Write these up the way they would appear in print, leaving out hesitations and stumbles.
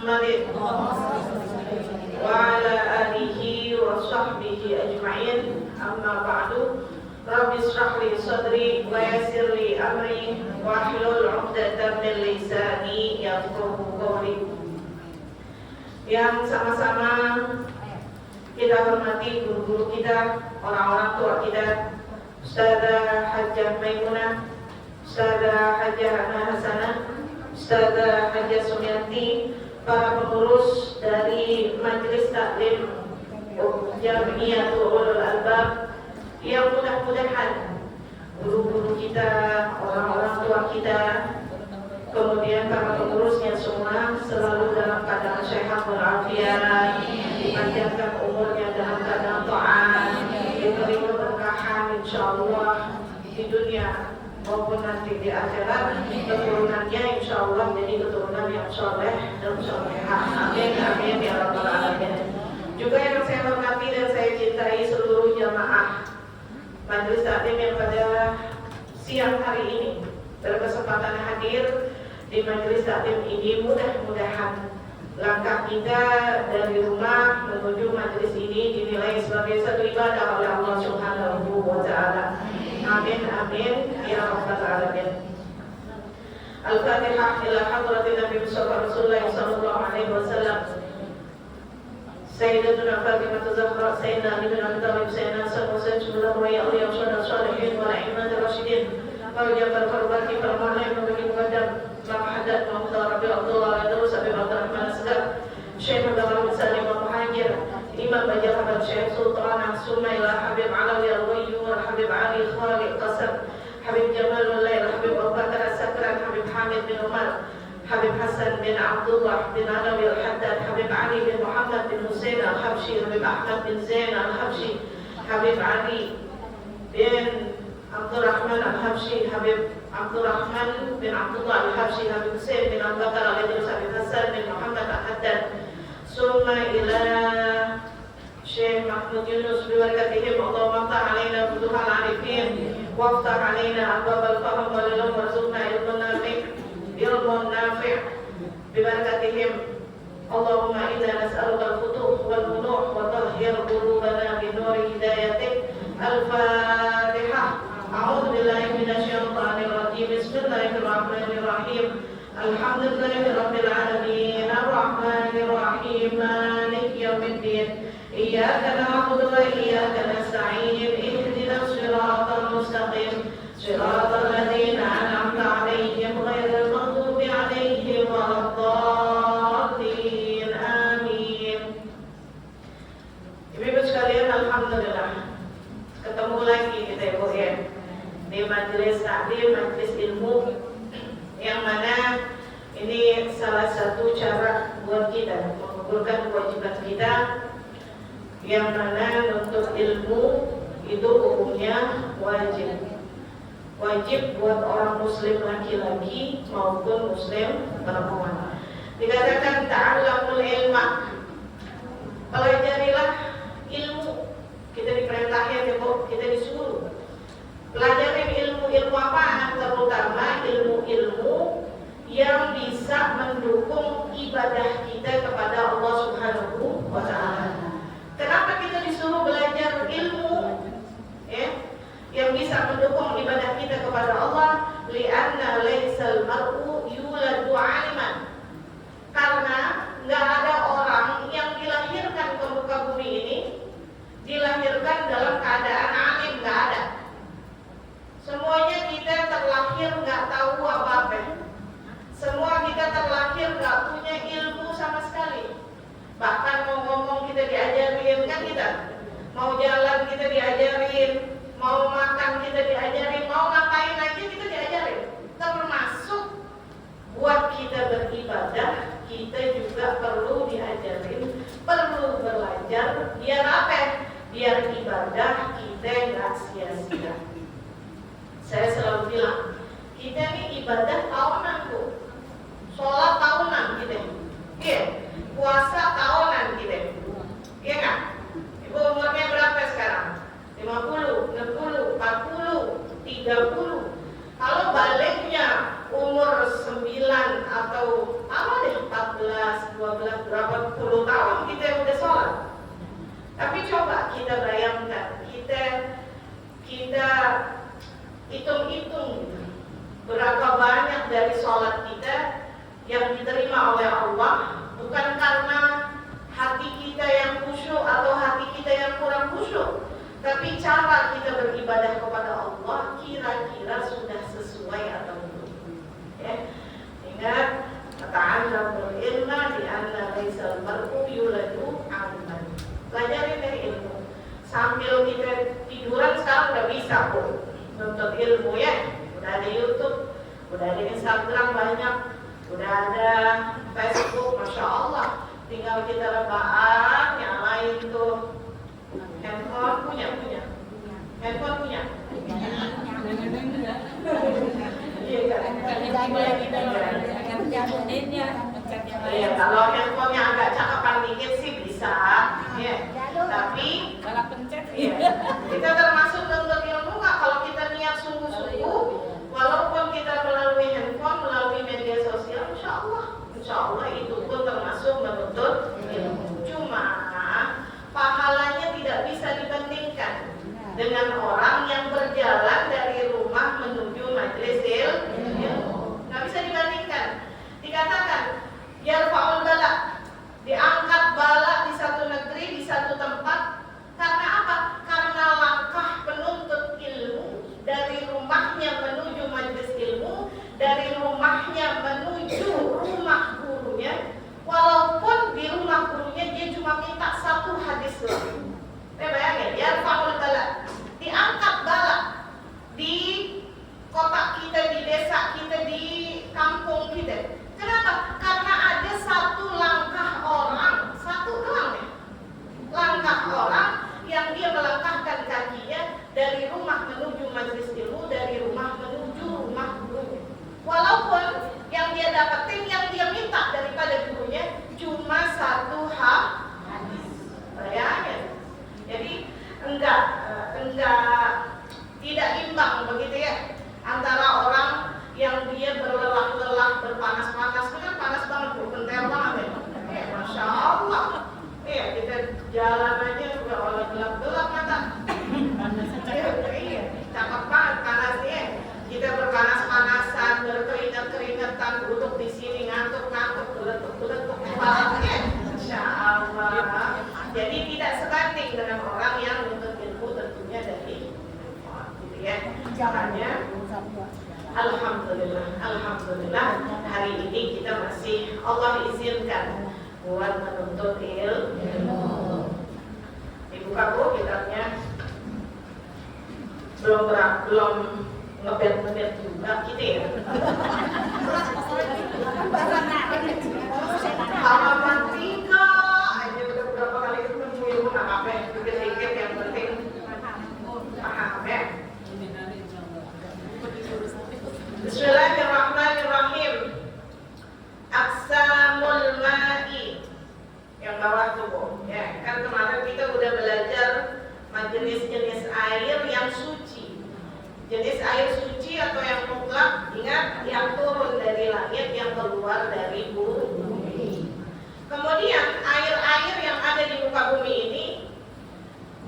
Muhammadin wa ala alihi wa sahbihi ajma'in. Amma ba'du. Rabbi shrah li sadri wa yassir li amri wa hlul 'uqdatam min lisani yafqahu qawli. Yang sama-sama kita hormati guru-guru kita, orang-orang tua kita, Ustazah Hajjah Maimunah, Ustazah Hajjah Hana Hasanah, Ustazah Hajjah Sumiati, para pengurus dari Majelis Taklim Jamiatul Ulul Albab, yang mudah-mudahan guru-guru kita, orang-orang tua kita, kemudian para pengurusnya semua selalu dalam keadaan sehat walafiat, dipanjangkan umurnya dalam keadaan taat, diberi keberkahan insyaallah di dunia maupun nanti di akhirat, keturunannya insyaallah jadi keturunan yang soleh dan solehah. Amin amin ya rabbal alamin. Juga yang saya hormati dan saya cintai seluruh jamaah Majelis Taklim yang pada siang hari ini berkesempatan hadir di Majelis Taklim ini, mudah-mudahan langkah kita dari rumah menuju majelis ini dinilai sebagai satu ibadah oleh Allah Subhanahu wa taala. Amin amin ya rabbal alamin. Al-Fatihah ila hadratin Nabi Muhammad Rasulullah sallallahu alaihi wasallam. Sayyidatuna Fatimah Zahra, Sayyidina Ali bin Abi Thalib, Sayyidina Hasan wa Sayyidina wa ya Allah wa salihin wa a'immatir rasyidin. Wa jabar farbati permana yang bagi muqaddam Mahadat Muhammad Rabi Abdullah Adrus Abi Abdurrahman Asgar, Syekh Abdullah bin Salim Muhajir, Imam Bajah Habib Syekh Sultan Sumaila Habib Alawi Al-Wayyur, Habib Ali Khalid Qasam, Habib Jamalul Lail, Habib Abu Bakar As-Sakran, Habib Hamid bin Umar, Habib Hasan bin Abdullah bin Alawi Al-Haddad, Habib Ali bin Muhammad bin Hussein Al-Habshi, Habib Ahmad bin Zain Al-Habshi, Habib Ali bin Abdurrahman Al-Habshi, Habib Abdurrahman bin Abdullah Al-Habshi, Habib Hussein bin Abu Bakar Al-Idris, Habib Hasan bin Muhammad Al-Haddad, summa ila Syekh Mahmud Yunus bibarakatihim. Allahumma ftah alaina futuhal arifin waftah alaina abwab al-fahm wal ilm warzuqna ilmun nafi' bibarakatihim. Allahumma inna nas'aluka al-futuh wal munuh wa tahhir qulubana bi nuri hidayatik. Al-Fatihah. A'udzu billahi minasyaitonir rajim. Bismillahirrahmanirrahim. Alhamdulillahirabbil alamin arrahmanir rahim maliki yaumiddin. Iyyaka na'budu wa iyyaka nasta'in. Ihdinas siratal mustaqim. Siratal ladzina an'amta 'alaihim ghairil maghdubi 'alaihim waladdallin. Amin. Ibu-ibu sekalian, alhamdulillah ketemu lagi kita Ibu ya di majelis taklim, majelis ilmu, yang mana ini salah satu cara buat kita mengumpulkan kewajiban kita, yang mana untuk ilmu itu hukumnya wajib buat orang muslim laki-laki maupun muslim perempuan. Dikatakan ta'allamul ilma, pelajarilah ilmu. Kita diperintahin ya Bu, kita disuruh pelajarin ilmu apa? Terutama ilmu-ilmu yang bisa mendukung ibadah kita kepada Allah Subhanahu wa taala. Kenapa kita disuruh belajar ilmu yang bisa mendukung ibadah kita kepada Allah? Li'anna laisal mar'u yuladu 'aliman. Karena enggak ada orang yang dilahirkan ke muka bumi ini dilahirkan dalam keadaan alim, enggak ada. Semuanya kita terlahir enggak tahu apa-apa. Semua kita terlahir enggak punya ilmu sama sekali. Bahkan mau ngomong kita diajarin kan kita. Mau jalan kita diajarin, mau makan kita diajarin, mau ngapain aja kita diajarin. Termasuk buat kita beribadah, kita juga perlu diajarin, perlu belajar. Biar apa? Biar ibadah kita nggak sia-sia. Saya selalu bilang, kita ini ibadah tahunan Bu, sholat tahunan kita, puasa tahunan kita, iya nggak? Ibu umurnya berapa sekarang? 50, 60, 40, 30. Kalau baliknya umur 9 atau apa deh 14, 12, berapa puluh tahun kita udah sholat. Tapi coba kita bayangkan, kita hitung-hitung berapa banyak dari sholat kita yang diterima oleh Allah bukan karena hati kita yang khusyuk atau hati kita yang kurang khusyuk, tapi cara kita beribadah kepada Allah kira-kira sudah sesuai atau belum. Ya. Ingat, ta'allamul ilma di anna laisal mar'u yuladu 'aliman. Pelajarin dari ilmu. Sambil kita tiduran sekarang udah bisa kok nonton ilmu ya. Udah ada YouTube, udah ada Instagram banyak, udah ada Facebook, Masya Allah. Tinggal kita rebahan, nyalain tuh handphone, punya handphone punya. Iya, kalau handphonenya agak cakapan dikit sih bisa, ya. Tapi kita termasuk nonton ilmu nggak kalau kita niat sungguh-sungguh, walaupun kita melalui handphone, melalui media sosial, insya Allah itu pun termasuk menuntut ilmu. Cuma pahalanya tidak bisa dibandingkan dengan orang yang berjalan dari rumah menuju majelis ilmu. Nggak bisa dibandingkan. Dikatakan yarfa'ul bala, diangkat bala di satu negeri, di satu tempat. Karena apa? Karena langkah penuntut ilmu dari rumahnya menuju majelis ilmu, dari rumahnya menuju rumah gurunya. Walaupun di rumah gurunya dia cuma minta satu hadis doang. Bayangin, yarfa'ul bala, diangkat bala di kota kita, di desa kita, di kampung kita. Kenapa? Karena ada satu langkah orang, satu doang ya, langkah orang yang dia melangkahkan kakinya dari rumah menuju majelis ilmu, dari rumah menuju rumah gurunya. Walaupun yang dia dapetin, yang dia minta daripada gurunya cuma satu hadis. Bayangin. Jadi tidak imbang begitu ya antara orang yang dia berlelah-lelah, berpanas-panas, kan panas banget, berpentel banget ya. Masya Allah. Iya, kita jalan aja juga oleh gelap-gelap mata. Iya, cakep banget panasnya. Kita berpanas-panasan, berkeringat-keringetan, duduk di sini ngantuk-ngantuk, geletuk-geletuk kepalanya. Masya Allah. Jadi tidak sebanding dengan orang yang menuntut ilmu tentunya dari gitu ya. Caranya Alhamdulillah hari ini kita masih Allah izinkan buat menuntut ilmu. Dibuka Bu kitabnya. Belum ngebet juga gitu ya. Halaman 3 aja udah berapa kali ketemu ilmu, nggak apa-apa, dikit-dikit yang penting paham ya. Bismillahirrahmanirrahim. Aqsamul ma'i, yang bawah tuh Bu. Ya, kan kemarin kita udah belajar jenis-jenis air yang suci. Jenis air suci atau yang mutlak, ingat, yang turun dari langit, yang keluar dari bumi. Kemudian air-air yang ada di muka bumi ini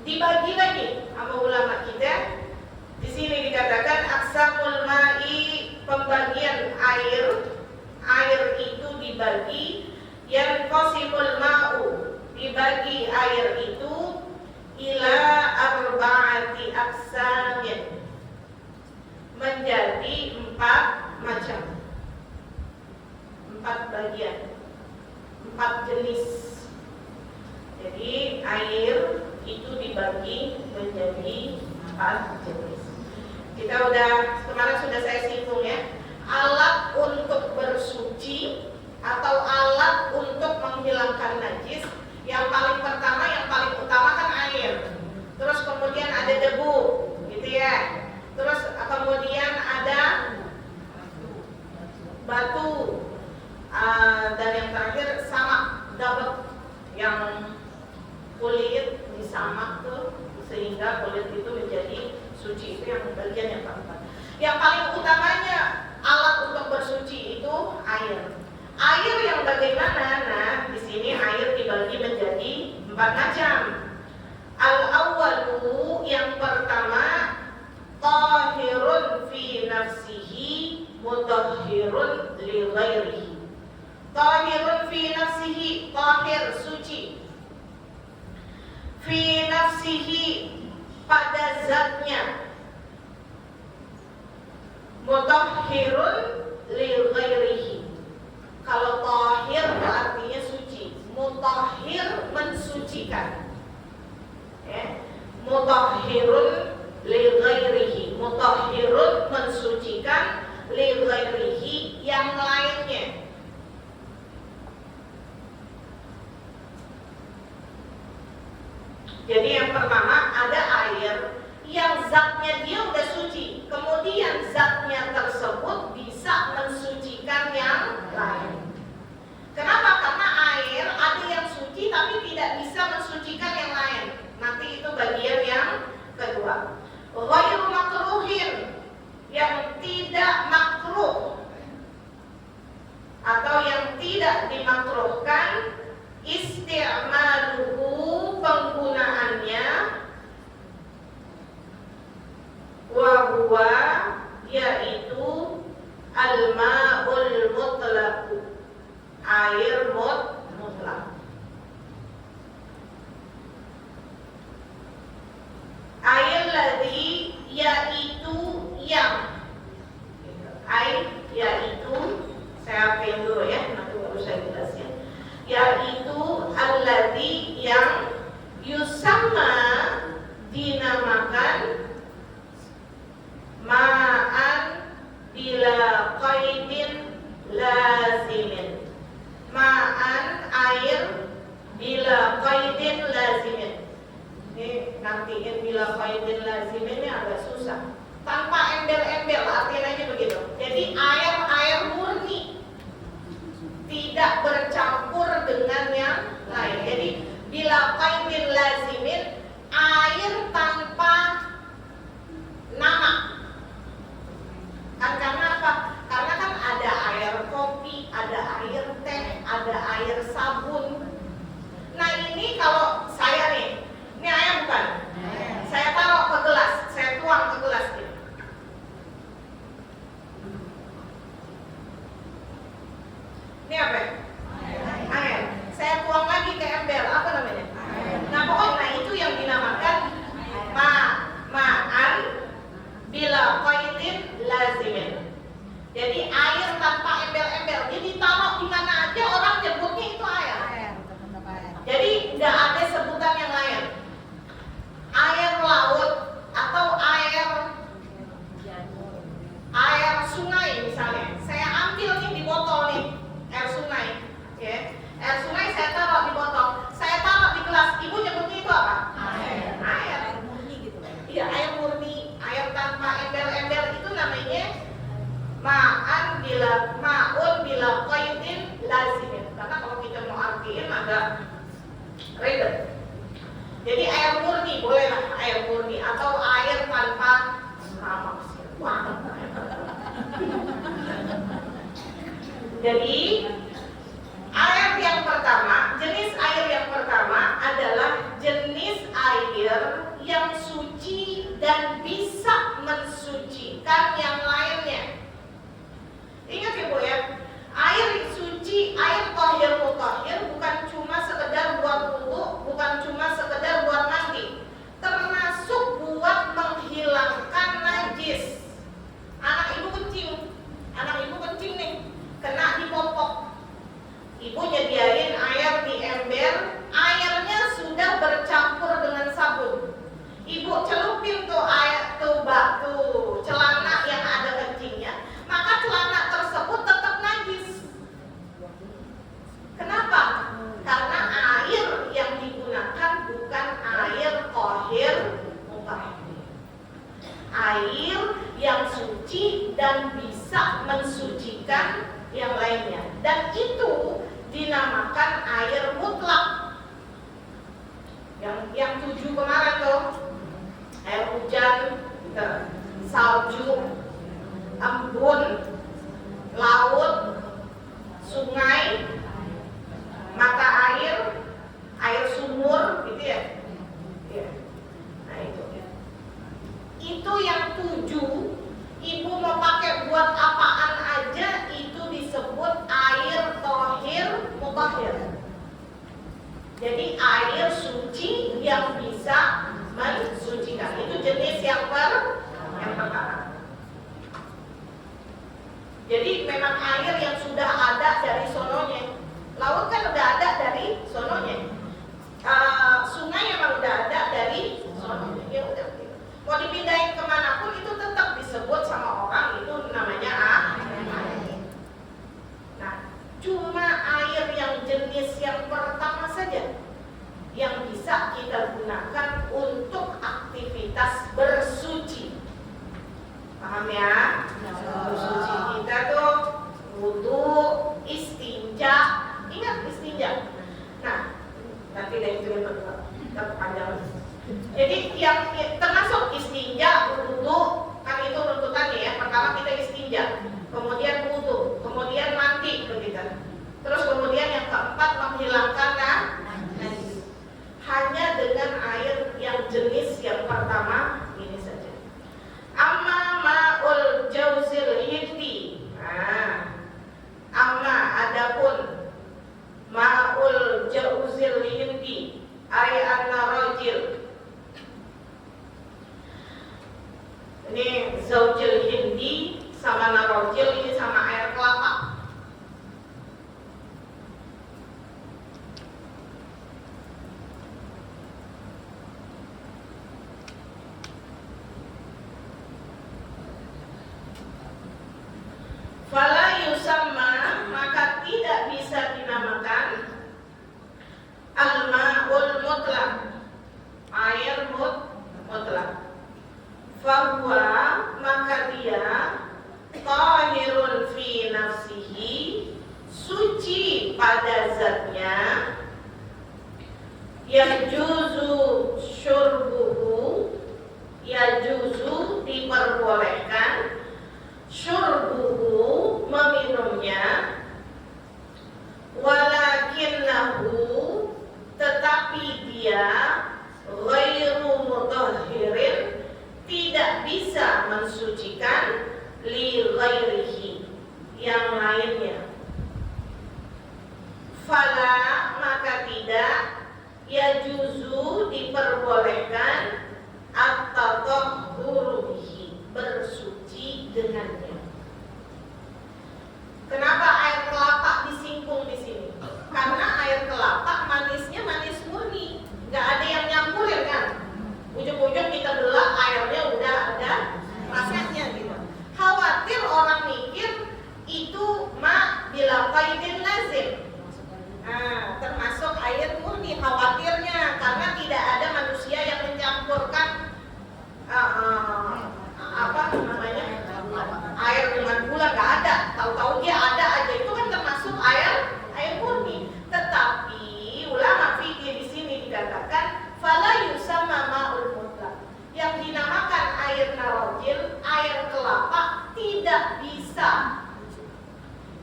dibagi lagi sama ulama kita. Di sini dikatakan aqsamul ma'i, pembagian air. Air itu dibagi, yang qasimul ma'u, dibagi air itu ila arba'ati aqsamin, menjadi 4 macam, 4 bagian, 4 jenis. Jadi air itu dibagi menjadi 4 jenis. Kita udah kemarin sudah saya singgung ya, alat untuk bersuci atau alat untuk menghilangkan najis. Yang paling pertama, yang paling utama kan air. Terus kemudian ada debu, gitu ya. Terus kemudian ada batu, dan yang terakhir samak, dapat yang kulit disamak tuh sehingga kulit itu menjadi suci. Itu yang bagian yang keempat. Yang paling utamanya alat untuk bersuci itu air. Air yang bagaimana? Nah, 4 macam. Al-awwalu, yang pertama, tahirun fi nafsihi mutahhirun li ghairihi. Tahirun fi nafsihi, tahir, suci. Fi nafsihi, pada zatnya. Mutahhirun li ghairihi. Kalau tahir artinya suci, mutahhir mensucikan. Ya. Mutahhirun li ghairihi, mutahhirun mensucikan, li ghairihi yang lainnya. Jadi yang pertama ada air yang zatnya dia udah suci, kemudian zatnya tersebut bisa mensucikan yang lain. Kenapa? Karena air ada yang suci tapi tidak bisa mensucikan yang lain. Nanti itu bagian yang kedua. Ghairu makruhin, yang tidak makruh atau yang tidak dimakruhkan, isti'maluhu, penggunaannya, wa huwa, yaitu al-ma'ul mutlaq, air mutlak. Air ladhi, yaitu yang, yaitu, saya hapin dulu ya, nanti baru saya jelaskan. Yaitu alladhi, yang yusamma, dinamakan, ma'an bila qaidin lazimin. Ma'an, air, bila qaidin lazimin. Ini nantiin bila qaidin lazimin ini agak susah. Tanpa embel-embel, artinya aja begitu. Jadi air murni, tidak bercampur dengan yang lain. Jadi bila qaidin lazimin, air tanpa nama. Karena apa? Karena kan ada air kopi, ada air teh, ada air sabun. Nah ini kalau saya nih, ini air bukan? Saya taruh ke gelas, saya tuang ke gelas nih. Ini apa? Air. Saya tuang lagi ke ember, apa namanya? Nah pokoknya itu yang dinamakan ma'an bila qaidin lazimin. Jadi air tanpa embel-embel. Jadi taruh di mana aja orang nyebutnya itu air. Jadi nggak ada sebutan yang lain. Air laut atau air sungai misalnya. Saya ambil nih di botol nih, air sungai. Ya. Air sungai saya taruh di botol. Saya taruh di gelas. Ibu nyebutnya itu apa? Air. Air murni gitu. Iya, air murni. Air tanpa embel-embel itu namanya ma'un bila qaidin lazimin. Karena kalau kita mau artiin agak ribet. Jadi air murni bolehlah, air murni atau air tanpa nama. Jadi air yang pertama, jenis air yang pertama adalah jenis air yang suci dan bisa mensucikan yang lainnya. Ingat ya Bu ya, air suci, air tahir mutahhir bukan cuma sekedar buat wudu, bukan cuma sekedar buat mandi, termasuk buat menghilangkan najis. Anak ibu kencing nih, kena di popok. Ibu nyediain air di ember, airnya sudah bercampur dengan sabun. Ibu celupin tuh air tuh celana yang ada kencingnya, maka celana tersebut tetap najis. Kenapa? Karena air yang digunakan bukan air tahir mutahhir. Air yang suci dan bisa mensucikan yang lainnya. Dan itu dinamakan air mutlak. Yang 7 kemarin tuh, air hujan, salju, embun, laut, sungai, mata air, air sumur, yang bisa mensucikan. Itu jenis yang pertama. Jadi memang air yang sudah ada dari sononya. Laut kan udah ada dari sononya. Sungai memang udah ada dari sononya. Ya udah. Mau dipindahin kemanapun itu tetap disebut sama orang itu namanya air. Nah, cuma air yang jenis yang pertama saja yang bisa kita gunakan untuk aktivitas bersuci. Paham ya? Bersuci kita tuh wudu, istinja. Ingat istinja. Nah, nanti dari itu yang panjang. Jadi yang termasuk istinja, wudu, kan itu runtutannya ya. Pertama kita istinja, kemudian wudu, kemudian mandi begitu. Terus kemudian yang keempat menghilangkan najis. Hanya dengan air yang jenis yang pertama ini saja. Amma ma'ul jauzil hindi. Amma adapun ma'ul jauzil hindi ay an-narajil. Ini zaujil hindi sama narajil, ini sama air kelapa. Fala yusamma, maka tidak bisa dinamakan al-ma'ul mutlaq, air mutlaq. Fahuwa, maka dia tahirun fi nafsihi, suci pada zatnya, yajuzu syurbuhu, yajuzu diperbolehkan, syurbuhu meminumnya, walakinnahu tetapi dia ghairu mutahhirin, tidak bisa mensucikan li ghairihi, yang lainnya. Fala, maka tidak yajuzu diperbolehkan at-tatahhuru bihi, bersuci dengannya. Kenapa air kelapa disinggung di sini? Karena air kelapa manisnya manis murni, nggak ada yang nyampurin kan. Ujung-ujung kita belak airnya udah ada rasanya gitu. Khawatir orang mikir itu bila qaidin lazim. Termasuk air murni, khawatirnya karena tidak ada manusia yang mencampurkan air dengan gula, nggak ada. Tahu-tahu dia ada aja, itu kan termasuk air murni. Tetapi ulama fikih di sini dikatakan fala yusamma ma'ul mutlaq, yang dinamakan air narajil, air kelapa, tidak bisa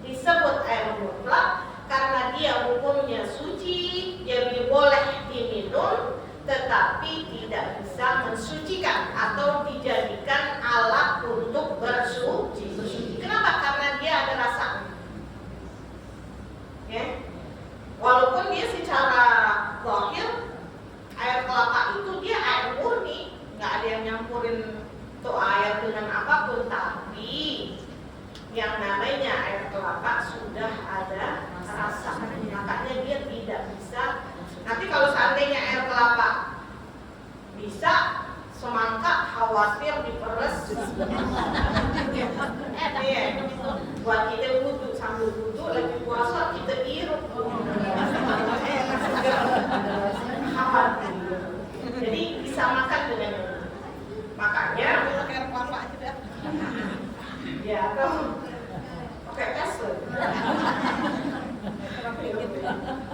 disebut air mutlaq karena dia hukumnya suci, jadi boleh diminum, tetapi tidak bisa mensucikan atau dijadikan alat untuk bersuci. Kenapa? Karena dia ada rasa. Ya. Walaupun dia secara zahir air kelapa itu dia air murni, nggak ada yang nyampurin tuh air dengan apapun, tapi yang namanya air kelapa sudah ada rasa, makanya dia tidak bisa. Nanti kalau seandainya air kelapa bisa, semangka khawatir diperes. Buat kita wudhu, sambil wudhu lagi puasa kita irup. Khawatir. Jadi disamakan dengan itu. Makanya air kelapa aja. Ya, pakai es.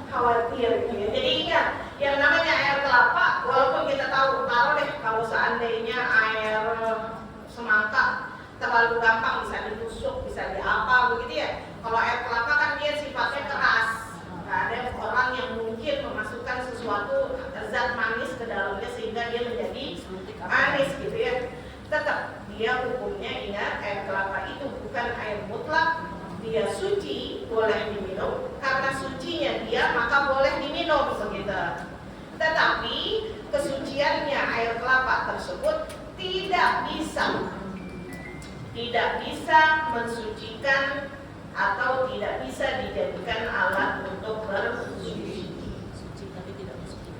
Khawatir gitu. Jadi ingat, yang namanya air kelapa, walaupun kita tahu, taruh deh kalau seandainya air semangka terlalu gampang bisa ditusuk, bisa diapa begitu ya. Kalau air kelapa kan dia sifatnya keras, nggak ada orang yang mungkin memasukkan sesuatu zat manis ke dalamnya sehingga dia menjadi manis gitu ya. Tetap dia hukumnya, ingat, air kelapa itu bukan air mutlak. Dia suci, boleh diminum. Karena sucinya dia, maka boleh diminum begitu. Tetapi bisa mensucikan atau tidak bisa dijadikan alat untuk bersuci.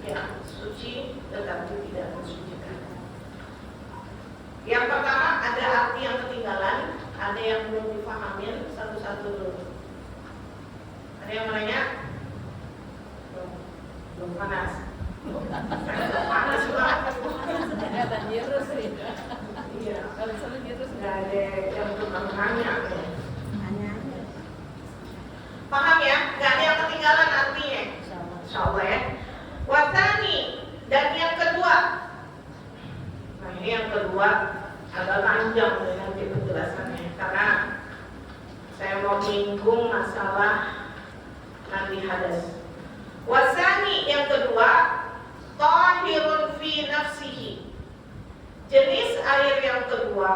Ya, suci tetapi tidak mensucikan. Yang pertama ada arti yang ketinggalan, ada yang belum dipahamin satu-satu dulu. Ada yang menanya? Belum panas. Panas banget. Iya. Kalau misalnya dia terus nggak ada yang belum nanya. Paham ya? Nggak ada yang ketinggalan artinya. Insyaallah ya. Watani, dan yang kedua. Nah ini yang kedua agak panjang nanti penjelasannya karena saya mau menyinggung masalah mandi hadas. Wasani yang kedua, tahirun fi nafsihi. Jenis air yang kedua,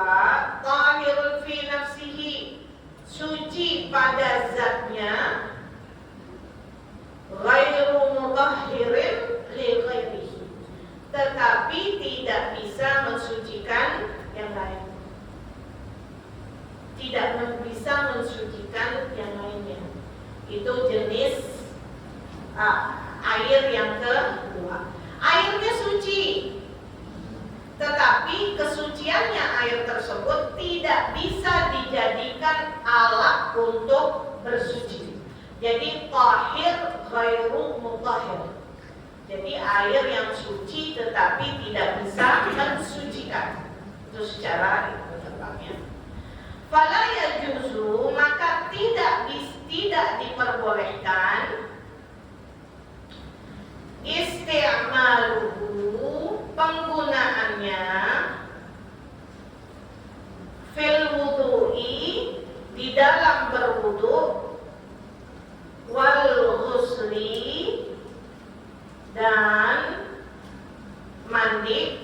tahirun fi nafsihi, suci pada zatnya, ghairu mutahhirin li ghairihi, tetapi tidak bisa mensucikan yang lain. Tidak bisa mensucikan yang lainnya. Itu jenis air yang kedua. Airnya suci, tetapi kesuciannya air tersebut tidak bisa dijadikan alat untuk bersuci. Jadi tahir ghairu mutahhir. Jadi air yang suci tetapi tidak bisa mensucikan. Itu secara lengkapnya. Fala yajuzu, maka tidak diperbolehkan isti'maluhu, penggunaannya, fil wudu'i, di dalam berwudu, wal ghusli, dan mandi,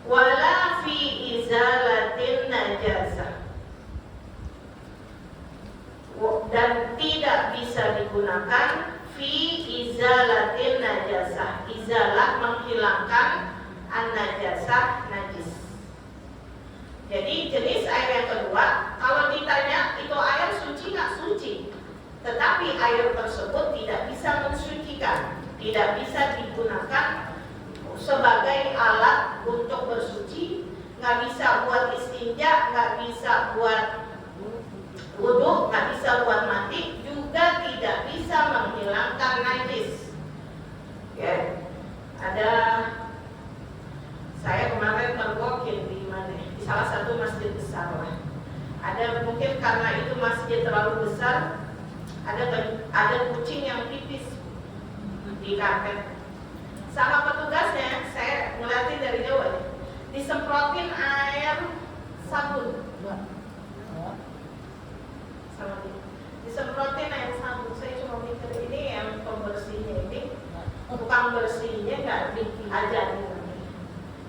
wala fi izalatin najasah, dan tidak bisa digunakan fi izalatin najasah. Izalah menghilangkan an-najasah, najis. Jadi jenis air yang kedua, kalau ditanya itu air suci nggak suci, tetapi air tersebut tidak bisa mensucikan, tidak bisa digunakan sebagai alat untuk bersuci, nggak bisa buat istinja, nggak bisa buat wudu, nggak bisa buat mandi, juga tidak bisa menghilangkan najis. Ya, ada saya kemarin berwakil di mana? Di salah satu masjid besar lah. Ada mungkin karena itu masjid terlalu besar, ada kucing yang pipis di karpet. Sama petugasnya, saya ngeliatin dari jauh aja, disemprotin air sabun. Sama dia, disemprotin air sabun. Saya cuma mikir ini yang pembersihnya ini, tukang bersihnya nggak diajarin.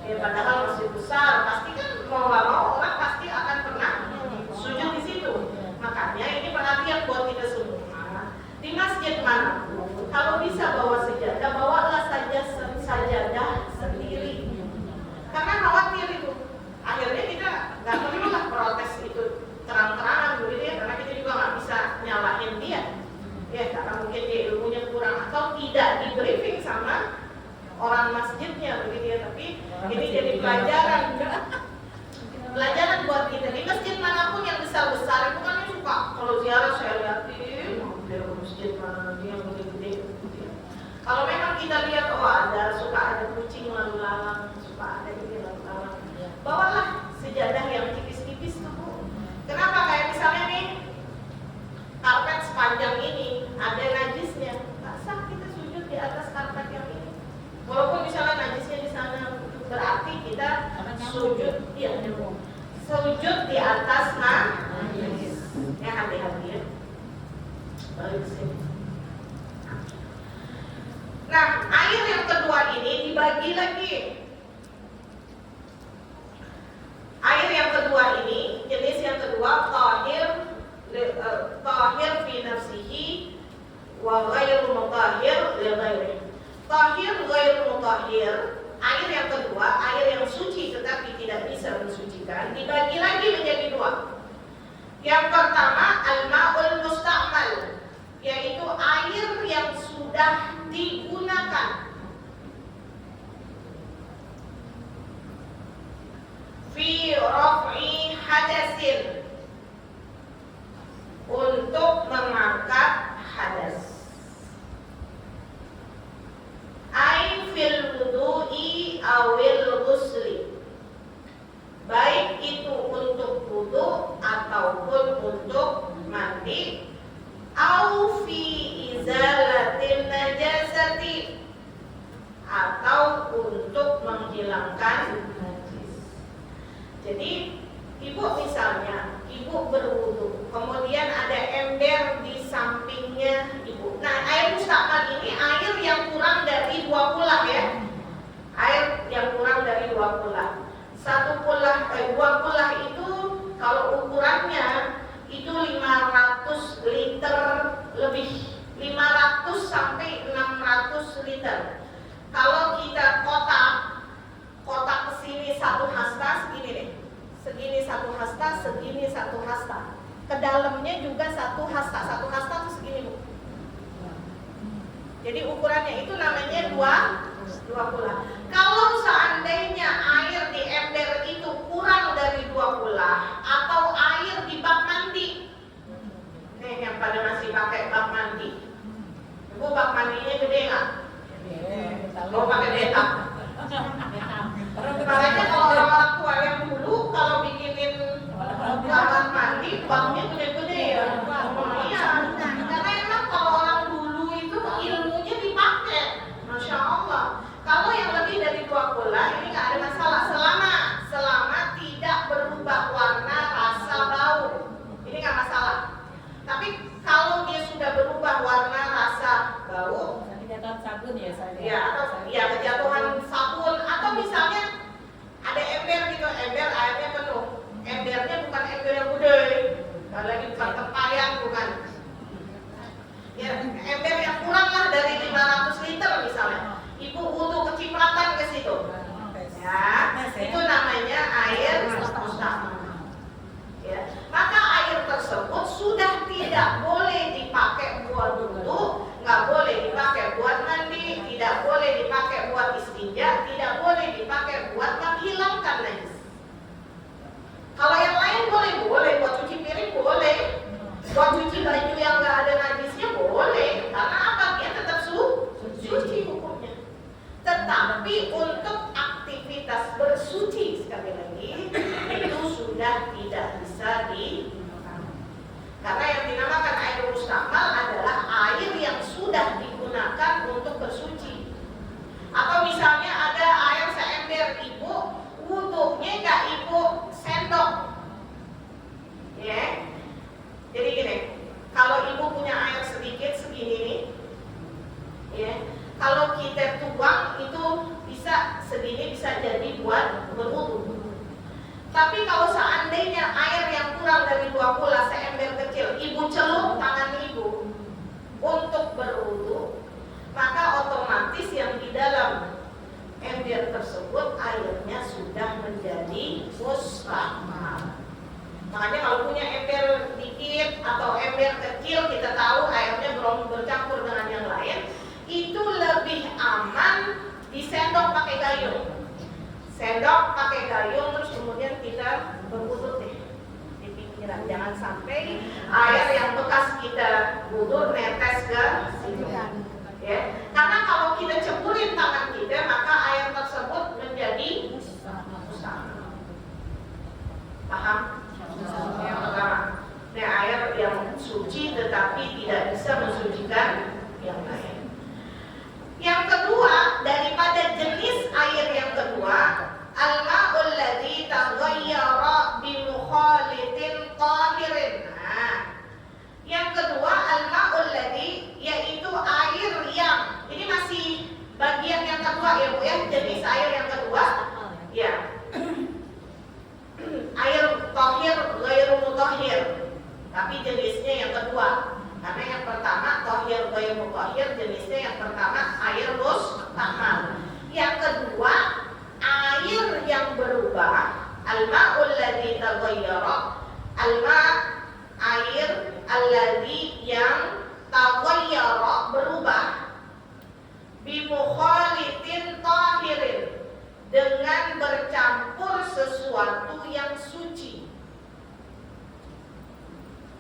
Ya padahal masih besar, pasti kan mau nggak mau orang pasti akan pernah sujud di situ. Makanya ini perhatian buat kita semua. Di masjid manapun, kalau bisa bawa sejadah, bawalah sajadah sendiri. Karena khawatir itu, akhirnya kita nggak perlu lah protes itu terang-terangan begitu ya, karena kita juga nggak bisa nyalahin dia. Ya karena mungkin dia ilmunya kurang atau tidak di briefing sama orang masjidnya begitu ya. Tapi ini jadi pelajaran buat kita. Di masjid manapun yang besar-besar itu kan suka kalau ziarah saya lihatin dia masjid mana lagi yang gede-gede gitu ya. Kalau memang kita lihat suka ada kucing lalu lalang, suka ada ini lalu lalang, bawalah sejadah yang tipis-tipis tuh. Kenapa? Kayak misalnya nih karpet sepanjang ini ada najisnya, nggak sah kita sujud di atas karpet yang ini. Walaupun misalnya najisnya di sana, berarti kita sujud, sujud di atas najis. Ya hati-hati ya. Balik sini. Nah, air yang kedua ini dibagi lagi. Air yang kedua ini, jenis yang kedua, tahir fi nafsihi wa ghairu mutahhir li ghairihi. Tahir ghairu mutahhir, air yang kedua, air yang suci tetapi tidak bisa mensucikan, dibagi lagi menjadi dua. Yang pertama, al-ma'ul musta'mal, yaitu air yang sudah digunakan. Fi raf'i hadasin, untuk mengangkat hadas. Ai fil wudu'i awil ghusli, baik itu untuk wudu ataupun untuk mandi. Au fi izalatin najasati, atau untuk menghilangkan najis. Jadi ibu misalnya, ibu berwudu, kemudian ada ember di sampingnya ibu. Nah, air musta'mal ini air yang kurang dari 2 kulah ya. Air yang kurang dari 2 kulah. 2 kulah itu kalau ukurannya itu 500 liter lebih. 500 sampai 600 liter. Kalau kita kotak kesini 1 hasta segini nih. Segini 1 hasta, segini 1 hasta. Ke dalamnya juga 1 hasta. 1 hasta itu segini, Bu. Jadi ukurannya itu namanya 2 kulah. Kalau seandainya air di ember itu kurang dari 2 kulah, atau air di bak mandi. Nih yang pada masih pakai bak mandi. Bu, bak mandinya gede nggak? Mau pakai betap. Makanya kalau orang tua yang dulu kalau bikinin kamar mandi baknya gede-gede ya. Iya. Karena emang kalau orang dulu itu ilmunya dipakai, masya Allah. Kalau yang lebih dari 2 kulah ini nggak ada masalah selama tidak berubah warna, rasa, bau. Ini nggak masalah. Tapi kalau dia sudah berubah warna, rasa, bau, kejatuhan sabun ya saya. Ya, atau ya kejatuhan sabun, atau misalnya ada ember gitu, ember airnya penuh. Embernya bukan ember yang gede, lagi bukan tempayan, bukan. Ya, ember yang kurang lah dari 500 liter misalnya. Ibu wudu kecipratan ke situ. Ya, itu namanya air musta'mal. Ya, maka air tersebut sudah tidak boleh dipakai buat wudu, nggak boleh dipakai buat mandi, tidak boleh dipakai buat istinja, tidak boleh dipakai buat menghilangkan najis. Kalau yang lain boleh, buat cuci piring boleh, buat cuci baju yang nggak ada najisnya boleh, karena apa? Dia tetap suci hukumnya. Tetapi untuk aktivitas bersuci sekali lagi itu sudah tidak bisa digunakan. Karena yang dinamakan air musta'mal adalah air yang sudah digunakan untuk bersuci. Atau misalnya ada air seember, ibu wudunya nggak ibu sendok, ya. Jadi gini, kalau ibu punya air sedikit segini nih, ya, kalau kita tuang itu bisa segini, bisa jadi buat berwudu. Tapi kalau seandainya air yang kurang dari 2 kulah seember kecil, ibu celup tangan ibu untuk berwudu, maka otomatis yang di dalam ember tersebut airnya sudah menjadi musta'mal. Makanya kalau punya ember dikit atau ember kecil, kita tahu airnya belum bercampur dengan yang lain, itu lebih aman disendok pakai gayung. Sendok pakai gayung, terus kemudian kita berwudu deh di pinggiran. Jangan sampai air yang bekas kita wudu netes ke situ. Ya, karena kalau kita ceburin tangan kita, maka air tersebut menjadi musta'mal. Paham? Yang pertama, ini air yang suci tetapi tidak bisa mensucikan yang lain. Yang kedua, daripada jenis air yang kedua, al-ma'ul ladzi taghayyara bi mukhalitin tahirin. Nah, yang kedua al-ma'ul ladzi, yaitu air yang, ini masih bagian yang kedua ya Bu ya, jenis air yang kedua. Ya. Air tahir ghairu mutahhir, tapi jenisnya yang kedua. Karena yang pertama tahir ghairu mutahhir, jenisnya yang pertama air musta'mal. Yang kedua Al-ma'ul ladzi taghayyara, al-ma' air alladzi yang taghayyara berubah, bi mukhalitin tahirin dengan bercampur sesuatu yang suci.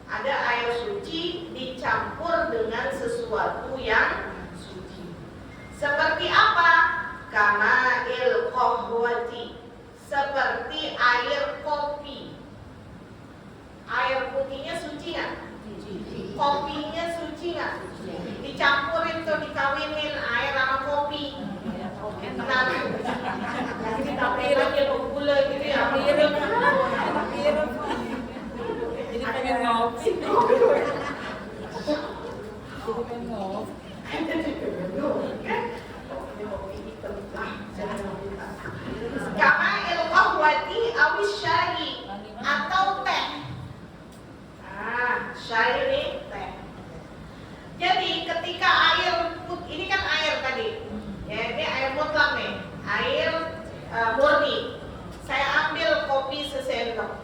Ada air suci dicampur dengan sesuatu yang suci. Seperti apa? Kama'il qahwati, seperti air kopi. Air putihnya suci nggak? Kopinya suci nggak? Dicampurin tuh, dikawinin air sama kopi. Nah, nanti tambahin lagi gula gitu ya. Jadi pengen ngopi. Kama'il qahwati awis syai atau teh. Nah, syai ini teh. Jadi ketika air ini kan air tadi. Ya, ini air mutlak nih, air murni. Saya ambil kopi sesendok,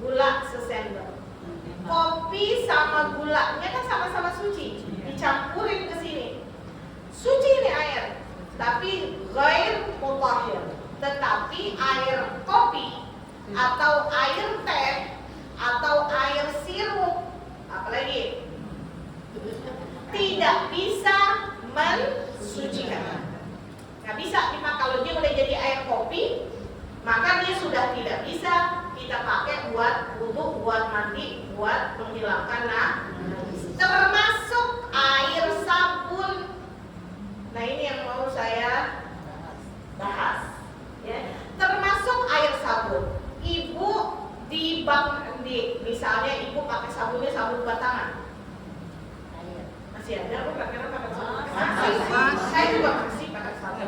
gula sesendok. Kopi sama gulanya kan sama-sama suci, dicampurin ke sini. Suci ini air, tapi ghair mutahhir. Tetapi air kopi atau air teh atau air sirup, apalagi tidak bisa mensucikan. Nggak bisa dipakai. Kalau dia udah jadi air kopi, maka dia sudah tidak bisa kita pakai buat wudu, buat mandi, buat menghilangkan najis. Termasuk air sabun. Nah, ini yang mau saya bahas, ya. Termasuk air sabun. Ibu misalnya ibu pakai sabunnya sabun batangan. Masih ada aku pakai sabun. Masih. Saya juga masih pakai sabun.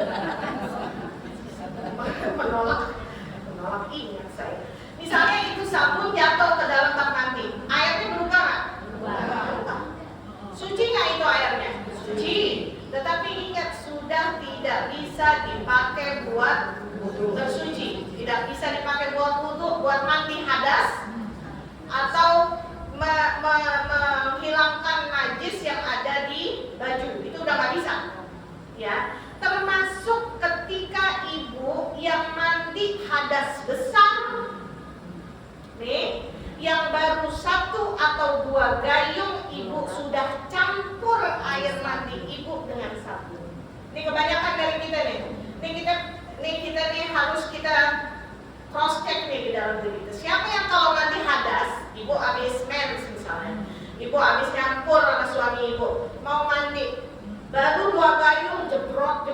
menolak ingat saya. Misalnya itu sabun jatuh ke dalam bak mandi, airnya berubah nggak? Berubah. Suci nggak itu airnya? Suci. Tetapi ingat, sudah tidak bisa dipakai buat bersuci, tidak bisa dipakai buat wudu, buat mandi hadas, atau menghilangkan najis yang ada di baju. Itu udah nggak bisa, ya. Termasuk ketika ibu yang mandi hadas besar, nih, yang baru 1 atau 2 gayung ibu sudah campur air mandi ibu dengan sabun. Ini kebanyakan dari kita nih. Ini kita nih harus kita cross check nih di dalam diri kita. Siapa yang kalau mandi hadas, ibu habis mens misalnya, ibu habis nyampur sama suami ibu, mau mandi, baru 2 gayung jebrot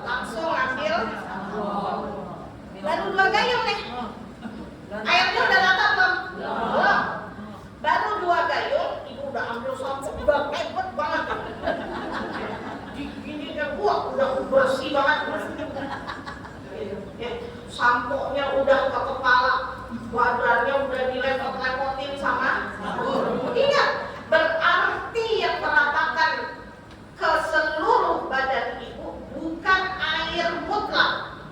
langsung ambil, baru 2 gayung nih, airnya udah rata belum? Belum. Baru 2 gayung, ibu udah ambil sampo, udah hebat banget. Gini kan, udah bersih banget. Ya, sampo-nya udah ke kepala, badannya udah dilepot-lepotin sama. Ingat, berarti yang meratakan ke seluruh badan ibu bukan air mutlak,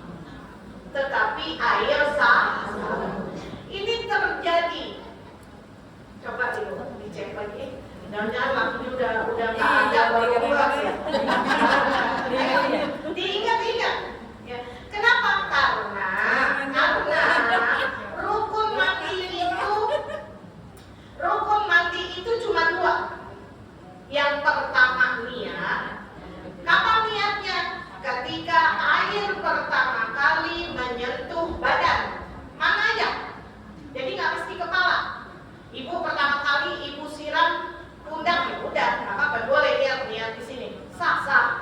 tetapi air sabun. Ini terjadi. Coba ibu dicek lagi. Jangan-jangan langsung udah nggak ada berubah ya. Diingat-ingat. Ya. Kenapa? Karena rukun mandi itu cuma 2. Yang pertama niat. Kapan niatnya? Ketika air pertama kali menyentuh badan. Mana aja? Jadi nggak mesti kepala. Ibu pertama kali ibu siram pundak, ya udah, nggak apa-apa, boleh niat di sini. Sah.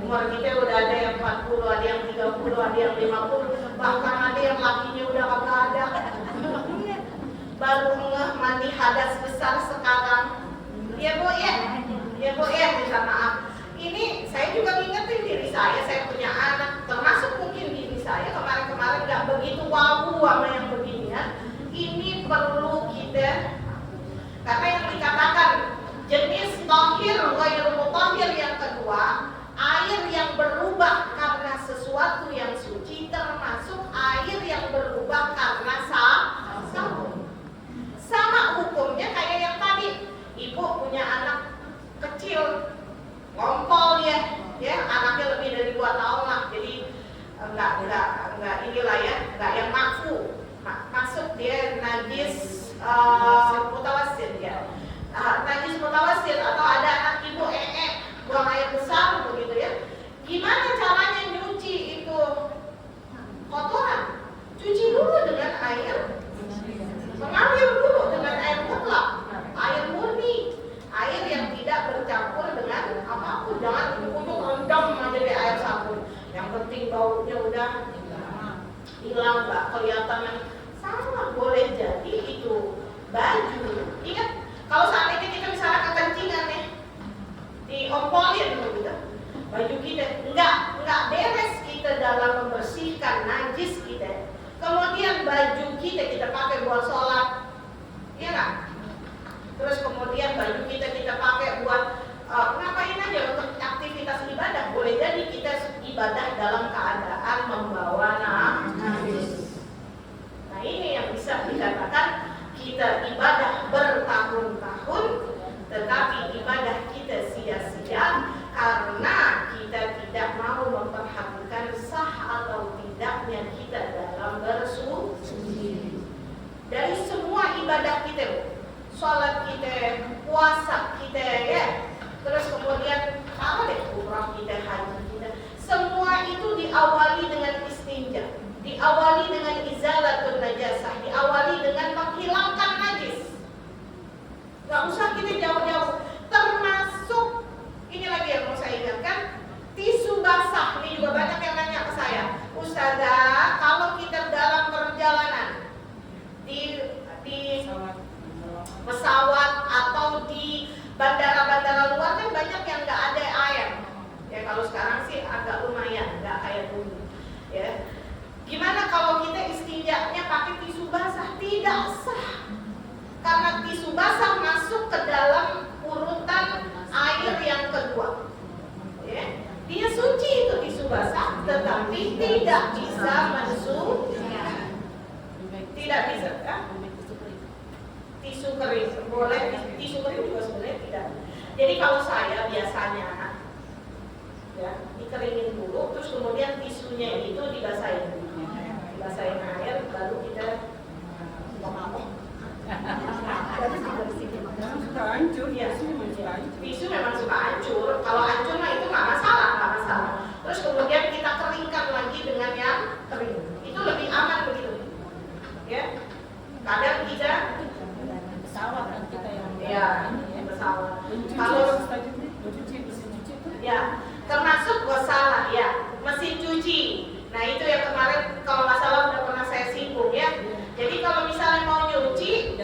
Umur kita udah ada yang 40, ada yang 30, ada yang 50, bahkan ada yang lakinya udah kagak ada. Baru ngeh mandi hadas besar sekarang. Ya Bu ya, minta maaf. Ini saya juga ngingetin diri saya punya anak, termasuk mungkin diri saya kemarin-kemarin nggak begitu wawu sama yang beginian. Ini perlu kita, karena yang dikatakan jenis tohir ghairu mutahhir yang kedua, air yang berubah karena sesuatu yang suci, termasuk air yang berubah karena sabun. Sama hukumnya kayak yang tadi, ibu punya anak kecil, ngompol ya anaknya lebih dari 2 tahun lah, jadi enggak inilah ya, enggak yang makfu, maksud dia najis mutawassit ya, najis mutawassit, atau ada anak ibu buang air besar begitu ya. Gimana caranya nyuci itu kotoran? Cuci dulu dengan air mengalir dulu dengan air mutlak, air murni, air yang tidak bercampur dengan apapun. Jangan untuk rendam aja di air sabun. Yang penting baunya udah hilang, nggak kelihatan yang sama. Boleh jadi itu baju. Ingat, kalau seandainya kita misalnya kekencingan nih, diompolin gitu, baju kita nggak beres kita dalam membersihkan najis kita. Kemudian baju kita pakai buat sholat, iya nggak? Terus kemudian baju kita pakai buat ngapain aja untuk aktivitas ibadah. Boleh jadi kita ibadah dalam keadaan membawa najis. Nah ini yang bisa dikatakan kita ibadah bertahun-tahun, tetapi ibadah kita sia-sia karena kita tidak mau memperhatikan sah atau tidaknya kita dalam bersuci. Dari semua ibadah kita, sholat kita, puasa kita ya, terus kemudian apa deh, umrah kita, haji kita, semua itu diawali dengan istinja, diawali dengan izalatun najasah, diawali dengan menghilangkan najis. Gak usah kita jauh-jauh, termasuk ini lagi yang mau saya ingatkan, tisu basah. Ini juga banyak yang nanya ke saya, Ustazah, kalau kita dalam perjalanan di pesawat atau di bandara-bandara luar kan banyak yang nggak ada air. Ya kalau sekarang sih agak lumayan, nggak kayak dulu. Ya, gimana kalau kita istinjanya pakai tisu basah? Tidak sah, karena tisu basah masuk ke dalam urutan air yang kedua. Ya, dia suci itu tisu basah, tetapi tidak bisa mensucikan. Tidak bisa kan? Tisu kering boleh, tisu kering juga sebenarnya tidak. Jadi kalau saya biasanya ya dikeringin dulu, terus kemudian tisunya itu dibasahin air, baru kita suka hancur ya. tisu Memang suka hancur. Kalau hancur mah itu nggak masalah. Terus kemudian kita keringkan lagi dengan yang kering, itu lebih aman begitu. Ya, kadang kita pesawat kan kita yang pesawat. Kalau ya termasuk gosalah ya, mesin cuci. Nah itu yang kemarin kalau nggak salah udah pernah saya singgung ya. Jadi kalau misalnya mau nyuci,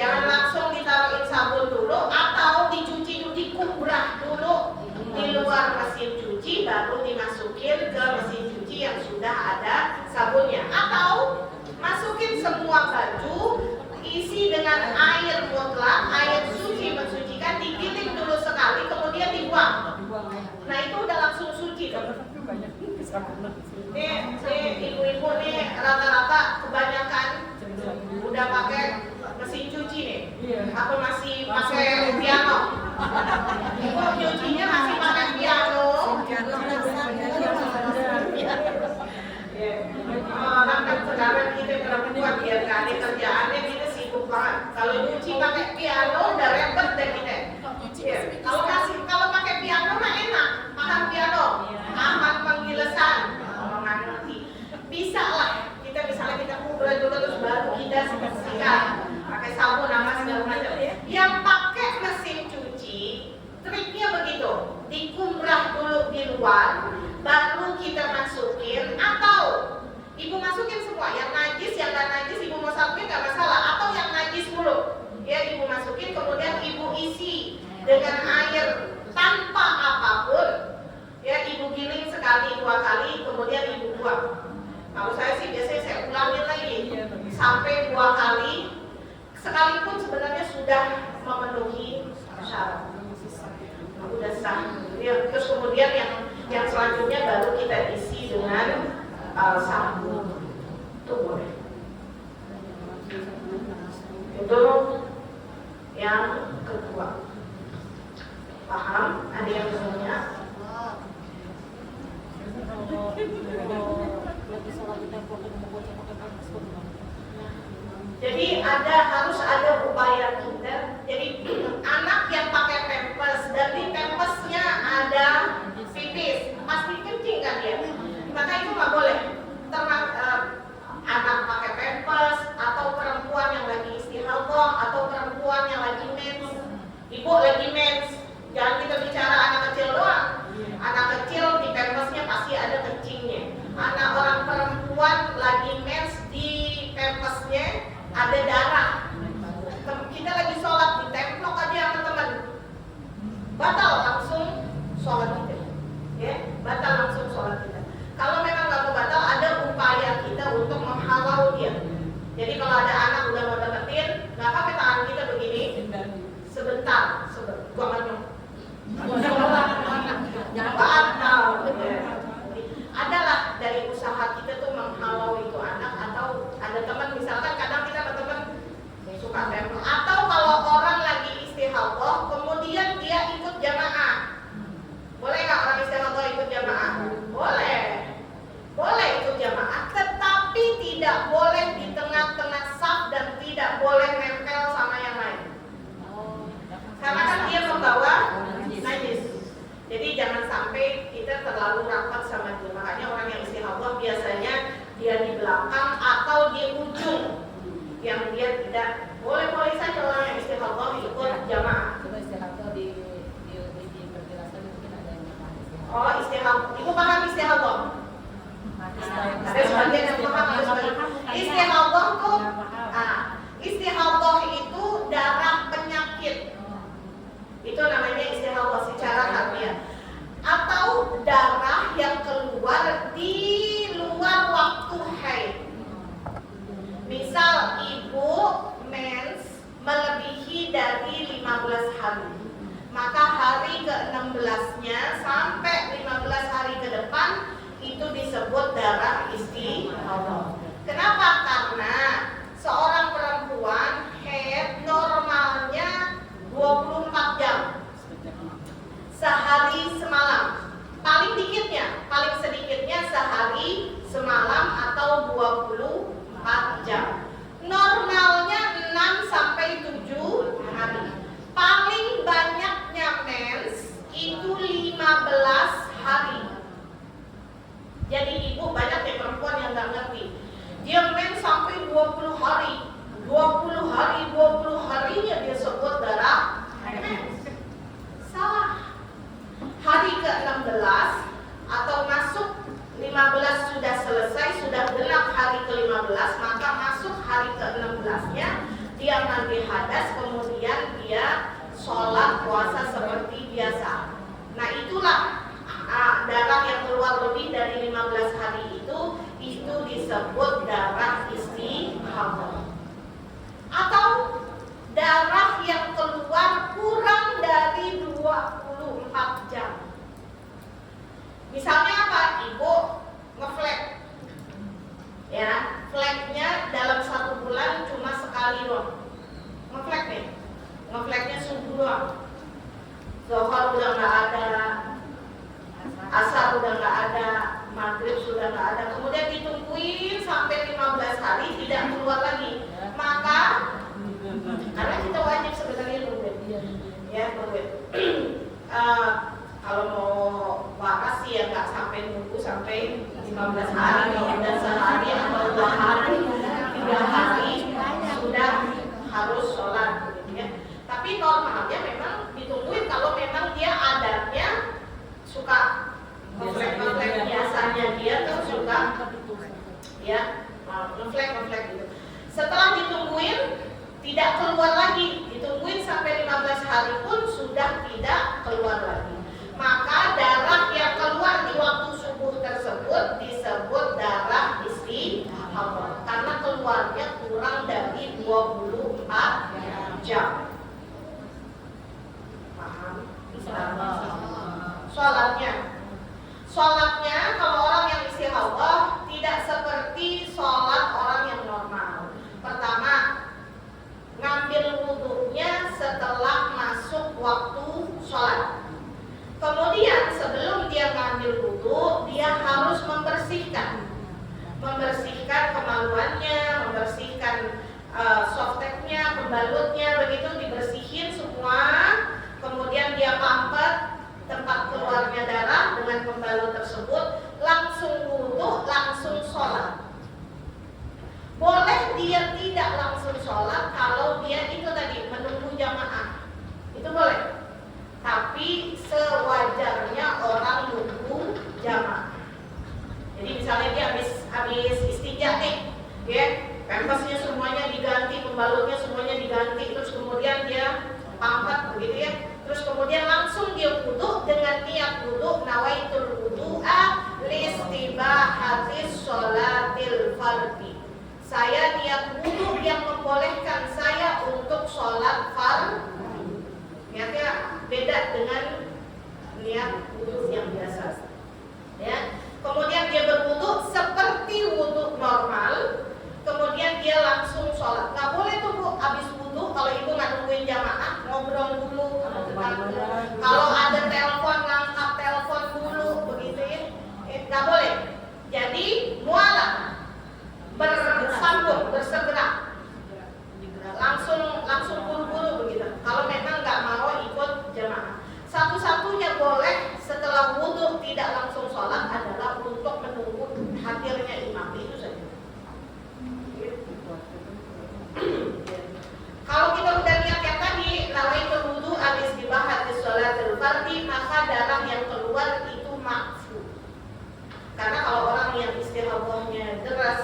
jangan langsung ditaruhin sabun dulu, atau dicuci dulu, dikumbrah dulu di luar mesin cuci, baru dimasukin ke mesin cuci yang sudah ada sabunnya, atau masukin semua baju, isi dengan air mutlak, air suci mensucikan, digiling dulu sekali, kemudian dibuang. Nah itu udah langsung suci tuh. Nih ibu-ibu nih rata-rata kebanyakan udah pakai mesin cuci nih. Aku masih pakai piano. Ibu nyucinya masih pakai piano. Orang kan sekarang kita perempuan ya kan, kerjaannya kita sibuk banget. Kalau nyuci pakai piano udah repot deh kita. Kalau pakai piano mah enak, paham piano, aman penggilesan. Nggak ngerti. Bisa lah, kita misalnya kita kumpul dulu terus baru kita sikat, pakai sabun sama segala macam. Yang pakai mesin cuci, triknya begitu, dikumrah dulu di luar, baru kita masukin, atau ibu masukin semua, yang najis, yang nggak najis ibu mau satuin nggak masalah, atau yang najis dulu, ya ibu masukin, kemudian ibu isi dengan air tanpa apapun, ya ibu giling sekali 2 kali, kemudian ibu buang. Kalau saya sih biasanya saya ulangin lagi sampai 2 kali, sekalipun sebenarnya sudah memenuhi syarat, udah sah. Ya, terus kemudian yang selanjutnya baru kita isi dengan sabun, itu boleh. Itu yang kedua. Paham? Ada yang punya? Jadi harus ada upaya kita. Jadi anak yang pakai pampers dan di pampersnya ada pipis, pasti kencing kan dia. Maka itu nggak boleh. Anak pakai pampers atau perempuan yang lagi istihadah atau perempuan yang lagi mens, ibu lagi mens. Jangan kita bicara anak kecil doang. Anak kecil di pampersnya pasti ada kencingnya. Anak orang perempuan lagi mens di pampersnya ada darah. Kita lagi sholat di templok aja teman-teman, batal langsung sholat kita, ya batal langsung sholat kita. Kalau memang nggak mau batal, ada upaya kita untuk menghalau dia. Jadi kalau ada anak udah mau deketin, nggak apa-apa tangan kita begini, sebentar, buang batal. Adalah dari usaha kita tuh menghalau itu anak, atau ada teman misalkan kadang kita berteman suka tempel, atau kalau orang lagi istihadah kemudian dia ikut jamaah, boleh nggak orang istihadah ikut jamaah? Boleh ikut jamaah, tetapi tidak boleh di tengah-tengah saf dan tidak boleh nempel sama yang lain, karena kan dia membawa najis. Jadi jangan sampai kita terlalu rapat sama dia. Makanya orang yang istihadah biasanya dia di belakang atau di ujung, yang dia tidak boleh saja orang yang istihadah ikut jamaah. Coba istihadah diperjelaskan, mungkin ada yang paham istihadah. Oh, istihadah. Ibu paham istihadah? Ada sebagian yang paham. Istihadah tuh, istihadah itu darah penyakit. Itu namanya istihadah secara harfiah. Atau darah yang keluar di luar waktu haid. Misal ibu mens melebihi dari 15 hari, maka hari ke-16-nya sampai 15 hari ke depan itu disebut darah istihadah. Kenapa? Karena seorang perempuan haid normalnya 24 jam, sehari semalam, paling sedikitnya sehari semalam atau 24 jam. Normalnya 6 sampai 7 hari. Paling banyaknya mens itu 15 hari. Jadi ibu banyak ya perempuan yang nggak ngerti, dia mens sampai 20 hari. 20 harinya dia sebut darah mens. Salah. Hari ke-16 atau masuk 15 sudah selesai, sudah genap hari ke-15, maka masuk hari ke-16-nya dia mandi hadas, kemudian dia sholat puasa seperti biasa. Nah itulah darah yang keluar lebih dari 15 hari itu disebut darah istihadah. Atau darah yang keluar kurang dari 24 jam. Misalnya apa? Ibu ngeflek, ya, fleknya dalam 1 bulan cuma sekali doang. Ngeflek nih, ngefleknya subuh doang. Zuhur udah nggak ada, asar udah nggak ada, maghrib sudah nggak ada. Kemudian ditungguin sampai 15 hari tidak keluar lagi. Maka karena kita wajib sebenarnya nungguin, ya nungguin. Kalau mau waras sih ya nggak sampai nunggu sampai 15 hari, kalau udah sehari atau 2 hari, 3 hari sudah harus sholat, gitu ya. Tapi normalnya memang ditungguin kalau memang dia adatnya suka dia ngeflek gitu. Setelah ditungguin tidak keluar lagi, ditungguin sampai 15 hari pun sudah tidak keluar lagi. Maka darah yang keluar di waktu subuh tersebut disebut darah istihadah karena keluarnya kurang dari 24 jam. Paham? Sholatnya kalau orang yang istihadah tidak seperti sholat orang yang normal. Pertama, ngambil wudhunya setelah masuk waktu sholat. Kemudian sebelum dia ngambil wudhu, dia harus membersihkan kemaluannya, membersihkan softteknya, pembalutnya, begitu dibersihin semua. Kemudian dia pampet tempat keluarnya darah dengan pembalut tersebut, langsung wudhu, langsung sholat. Boleh dia tidak langsung sholat kalau dia itu tadi menunggu jamaah, itu boleh. Tapi sewajarnya orang nunggu jamaah. Jadi misalnya dia habis istinja nih, ya, pampasnya semuanya diganti, pembalutnya semuanya diganti, terus kemudian dia pampat begitu ya. Terus kemudian langsung dia wudhu dengan niat wudhu, nawaitul wudhu'a listibahatis sholatil fardhi. Saya niat wudhu yang membolehkan saya untuk sholat fardhu. Niatnya beda dengan niat wudhu yang biasa. Ya. Kemudian dia berwudhu seperti wudhu normal. Kemudian dia langsung sholat. Gak boleh tuh Bu, habis wudhu kalau ibu nggak nungguin jamaah, ngobrol dulu sama tetangga. Kalau ada telepon, ngangkat telepon dulu, begitu ya. Gak boleh. Jadi mualah bersambung, bersegera, langsung buru-buru begitu. Kalau memang nggak mau ikut jamaah, satu-satunya boleh setelah wudhu tidak langsung sholat adalah untuk menunggu hadirnya imam, itu saja. Kalau kita udah niat yang tadi, nawaitul wudhu habis dibahas di sholatil fardhi, maka darah yang keluar itu makfu. Karena kalau orang yang istihadahnya deras,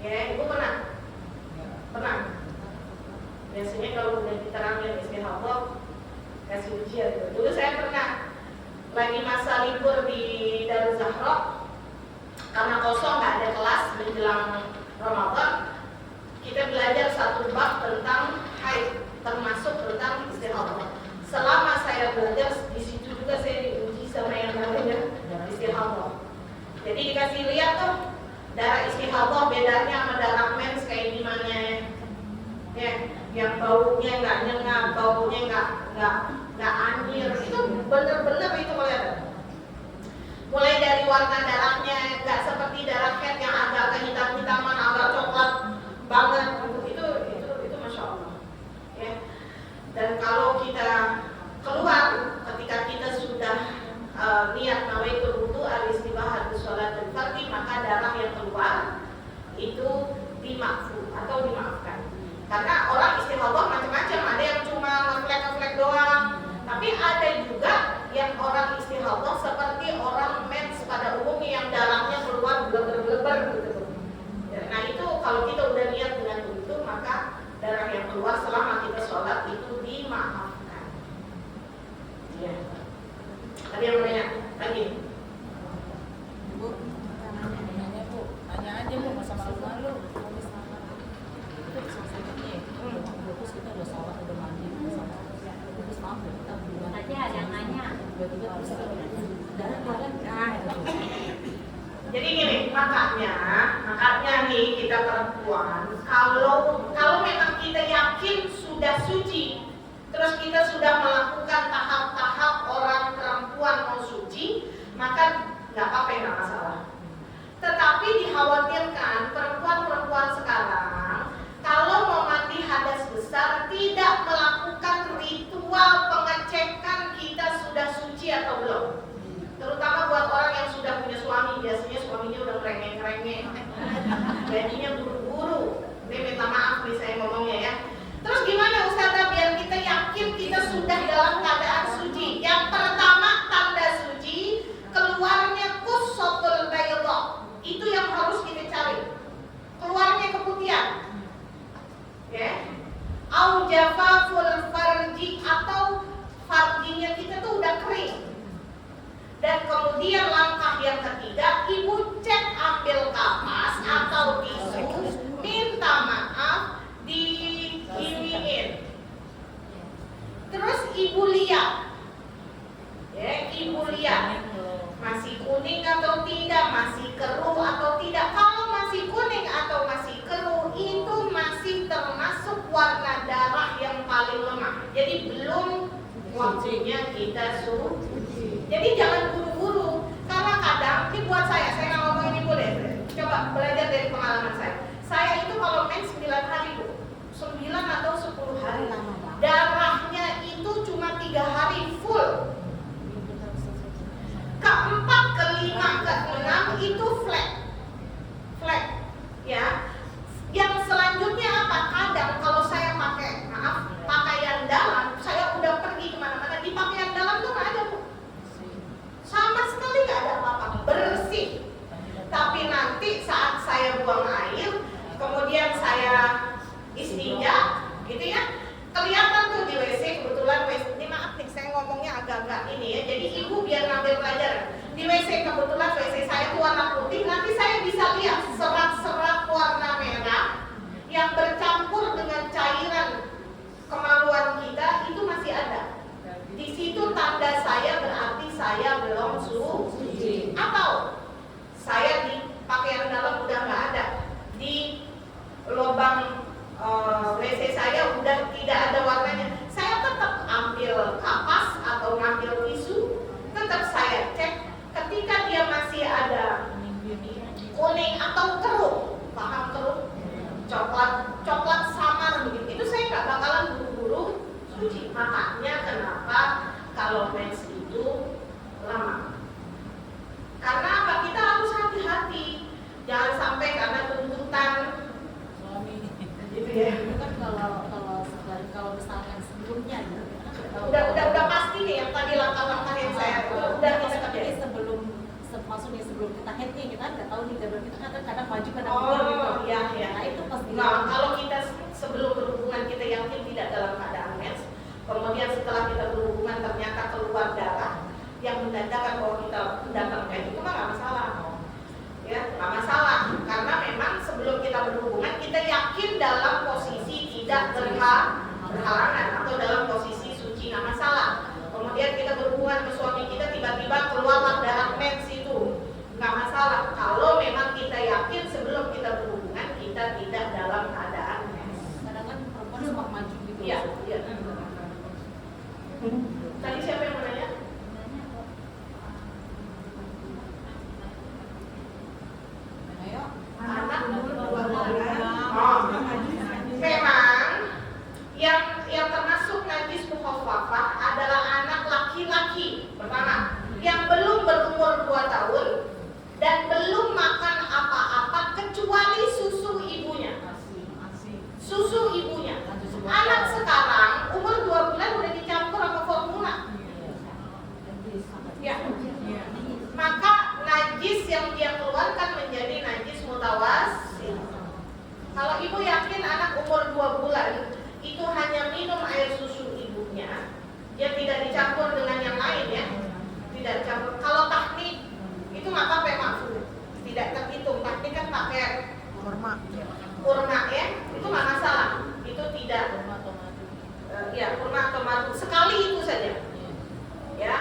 ya, ibu pernah? Biasanya kalau udah diterangin istihadah kasih ujian gitu. Dulu saya pernah lagi masa libur di Darul Zahra, karena kosong nggak ada kelas menjelang Ramadan, kita belajar satu bab tentang haid, termasuk tentang istihadah. Selama saya belajar di situ juga saya diuji sama yang namanya istihadah. Jadi dikasih lihat tuh darah istihadah bedanya sama darah mens kayak gimana ya, yang baunya nggak nyengat, baunya nggak anjir, itu bener-bener itu kelihatan. Mulai dari warna darahnya nggak seperti darah haid yang agak kehitam-hitaman, agak coklat banget, itu masya Allah ya. Dan kalau kita keluar ketika kita sudah niat nawaitul wudhu al-istibahah di sholatil fardhi, maka darah yang keluar itu dimakfu atau dimaafkan. Karena orang istihadah macam-macam, ada yang cuma ngeflek-ngeflek doang, tapi ada juga yang orang istihadah seperti orang mens pada umumnya yang darahnya keluar bleber-bleber gitu. Nah itu kalau kita udah niat dengan itu, maka darah yang keluar selama kita sholat itu dimaafkan. Ya. Ada yang mau nanya lagi? Bu, nanya Bu, tanya aja Bu, masa malu-malu. Terus kita udah sholat, udah mandi, terus maaf ya, kita berdua. Tadi ada yang nanya. Tiba-tiba terus darah. Jadi gini, makanya nih kita perempuan, kalau memang kita yakin sudah suci, terus kita sudah melakukan tahap-tahap orang perempuan mau suci, maka nggak apa-apa, nggak masalah. Tetapi dikhawatirkan perempuan-perempuan sekarang kalau mau mandi hadas besar tidak melakukan ritual pengecekan kita sudah suci atau belum. Terutama buat orang yang sudah punya suami, biasanya suaminya udah ngerengek-ngerengek, jadinya buru-buru. Ini minta maaf nih saya ngomongnya ya. Terus gimana Ustazah biar kita yakin kita sudah dalam keadaan suci? Yang pertama tanda suci keluarnya qussatul bayda. Itu yang harus kita ibu lihat masih kuning atau tidak, masih keruh atau tidak. Kalau masih kuning atau masih keruh, itu masih termasuk warna darah yang paling lemah. Jadi belum waktunya kita suci. Jadi jangan buru-buru. Karena kadang, ini buat saya nggak ngomongin ibu deh. Coba belajar dari pengalaman saya. Saya itu kalau main 9 hari Bu, 9 atau 10 hari. Darahnya itu cuma 3 hari full. Keempat, kelima, keenam itu flat, ya. Yang selanjutnya apa? Kadang kalau saya pakai, pakaian dalam, saya udah pergi kemana-mana, di pakaian dalam tuh nggak ada Bu, sama sekali nggak ada apa-apa, bersih. Tapi nanti saat saya buang air, kemudian saya istinja, gitu ya, kelihatan tuh di WC, kebetulan WC, ini maaf nih saya ngomongnya agak-agak ini ya, jadi ibu biar ngambil pelajaran. Di WC kebetulan WC saya tuh warna putih, nanti saya bisa lihat serat-serat warna merah yang bercampur dengan cairan kemaluan kita itu masih ada. Di situ tanda saya berarti saya belum suci. Atau saya di pakaian dalam udah nggak ada, di lubang WC saya udah tidak ada warnanya, saya tetap ambil kapas atau ngambil tisu, tetap saya cek. Ketika dia masih ada kuning atau keruh, paham keruh, coklat samar begitu, itu saya nggak bakalan buru-buru suci. Makanya kenapa kalau mens itu lama? Karena apa? Kita harus hati-hati, jangan sampai karena tuntutan gitu ya. Kan kalau misalkan sebelumnya udah pasti nih yang tadi langkah-langkah yang saya udah kita kerjain maksudnya sebelum kita head nih, kita nggak tahu nih jadwal kita kadang maju kadang mundur mundur gitu. gitu. Iya. Nah itu pasti. Nah kalau kita sebelum berhubungan kita yakin tidak dalam keadaan mens, kemudian setelah kita berhubungan ternyata keluar darah yang menandakan bahwa kita datang mens, itu mah nggak masalah. Ya, nggak masalah, karena memang sebelum kita berhubungan kita yakin dalam posisi tidak berhalangan atau dalam posisi suci, nggak masalah. Kemudian kita berhubungan ke suami kita, tiba-tiba keluarlah darah mens, itu nggak masalah. Kalau memang kita yakin sebelum kita berhubungan kita tidak dalam keadaan mens. Kadang kan perempuan suka maju gitu. Iya. Tadi siapa yang mau nanya? Ayo. Anak memang yang termasuk najis mukhaffafah adalah anak laki-laki pertama yang belum berumur 2 tahun dan belum makan apa-apa kecuali susu ibunya. Susu ibunya. Anak sekarang umur 2 bulan udah dicampur sama formula. Ya. Maka najis yang dia keluarkan menjadi najis mutawassit. Kalau ibu yakin anak umur 2 bulan itu hanya minum air susu ibunya, dia tidak dicampur dengan yang lain ya, tidak dicampur. Kalau tahnik itu nggak pakai maksud, tidak terhitung. Tahnik kan pakai kurma ya, itu nggak masalah, itu tidak. Kurma atau madu sekali itu saja, ya,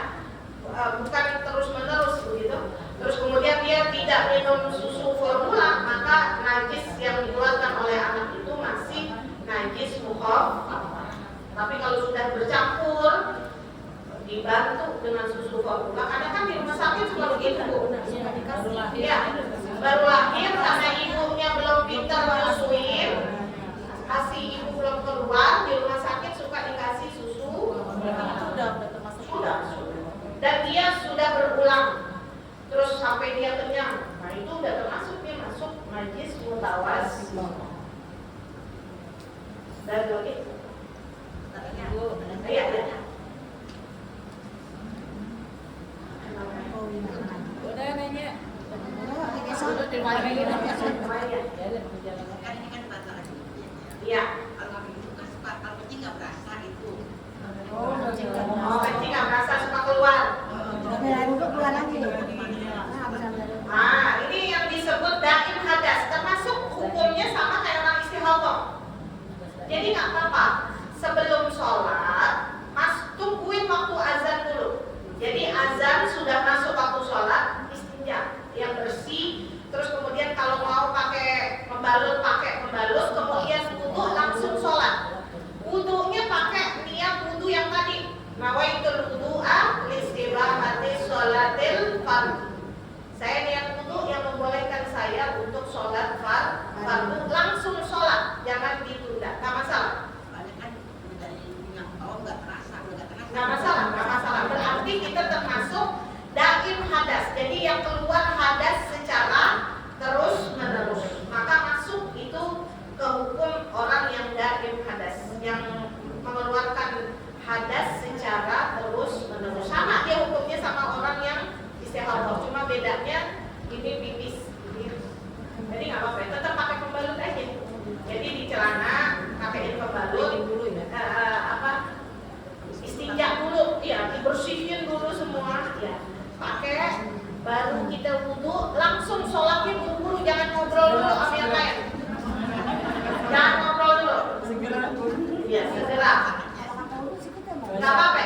bukan terus menerus begitu. Terus kemudian dia tidak minum susu formula, maka najis yang dikeluarkan oleh anak itu masih najis mukhaffafah. Tapi kalau sudah bercampur dibantu dengan susu formula, kadang kan di rumah sakit suka begitu Bu. Ya, baru lahir karena ibunya belum pintar menyusuin, kasih ibu belum keluar, di rumah sakit suka dikasih susu. Itu udah termasuk Sudah. Dan dia sudah berulang terus sampai dia kenyang. Nah itu udah termasuk, dia masuk najis mutawassit. Dan lagi? Iya. udah nanya. Udah terima kasih. Ini kan batal Iya. kalau itu kan suka kalau kencing nggak berasa itu. Oh, kencing nggak merasa suka keluar. Nah, ini yang disebut daim hadas, termasuk hukumnya sama kayak orang istihadhah. Jadi nggak apa-apa. Sebelum sholat, tungguin waktu azan dulu. Jadi azan sholatil fardhu. Saya niat wudu yang membolehkan saya untuk sholat fardhu, langsung sholat, jangan ditunda, nggak masalah. Soalnya kan dari yang bawah nggak terasa. Nggak masalah. Berarti kita termasuk daim hadas. Jadi yang keluar hadas secara terus menerus, maka masuk itu ke hukum orang yang daim hadas, yang mengeluarkan hadas secara terus menerus. Sama dia hukumnya sama orang yang istihadah, cuma bedanya ini pipis. Jadi nggak apa-apa, tetap pakai pembalut aja. Jadi di celana pakaiin pembalut dulu ya. Istinja dulu, ya dibersihin dulu semua, ya. Pakai, baru kita wudu, langsung sholatnya buru-buru, jangan ngobrol dulu sama yang lain. Jangan ngobrol dulu. Ya, segera. Nggak apa-apa.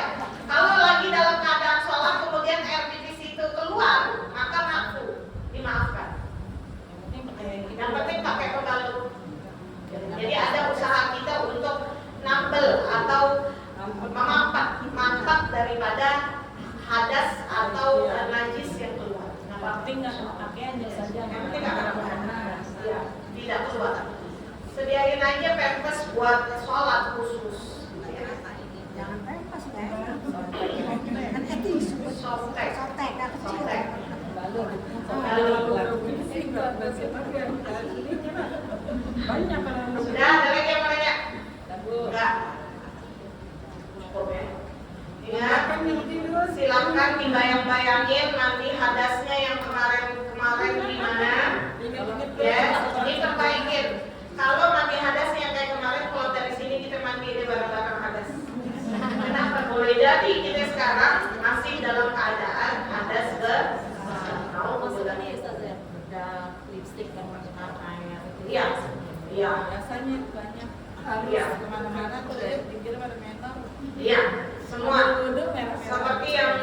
Kalau lagi dalam keadaan sholat kemudian air pipis itu keluar, maka dimaafkan. Yang penting pakai pembalut. Jadi ada usaha kita untuk nambel atau memampat daripada hadas atau najis yang keluar. Penting nggak sama pakaiannya saja. Yang penting nggak ada panas, ya, tidak keluar. Sediain aja pempes buat sholat khusus. Jangan pempes kan? Sotek. Sudah, ada lagi yang mau nanya? Enggak. Cukup ya. Ingat, silakan dibayang-bayangin nanti hadasnya yang kemarin gimana. Ya, diperbaikin. Kalau mandi hadasnya kayak kemarin, kalau dari sini kita mandi di barang-barang hadas. Kenapa? Boleh jadi kita sekarang masih dalam keadaan hadas mau Maksudnya Ustaz ya, bedak, lipstik dan macam air. Iya. Biasanya banyak harus Iya. kemana-mana tuh ya, pinggir pada metal. Iya, semua. Wudu merah-merah. Seperti yang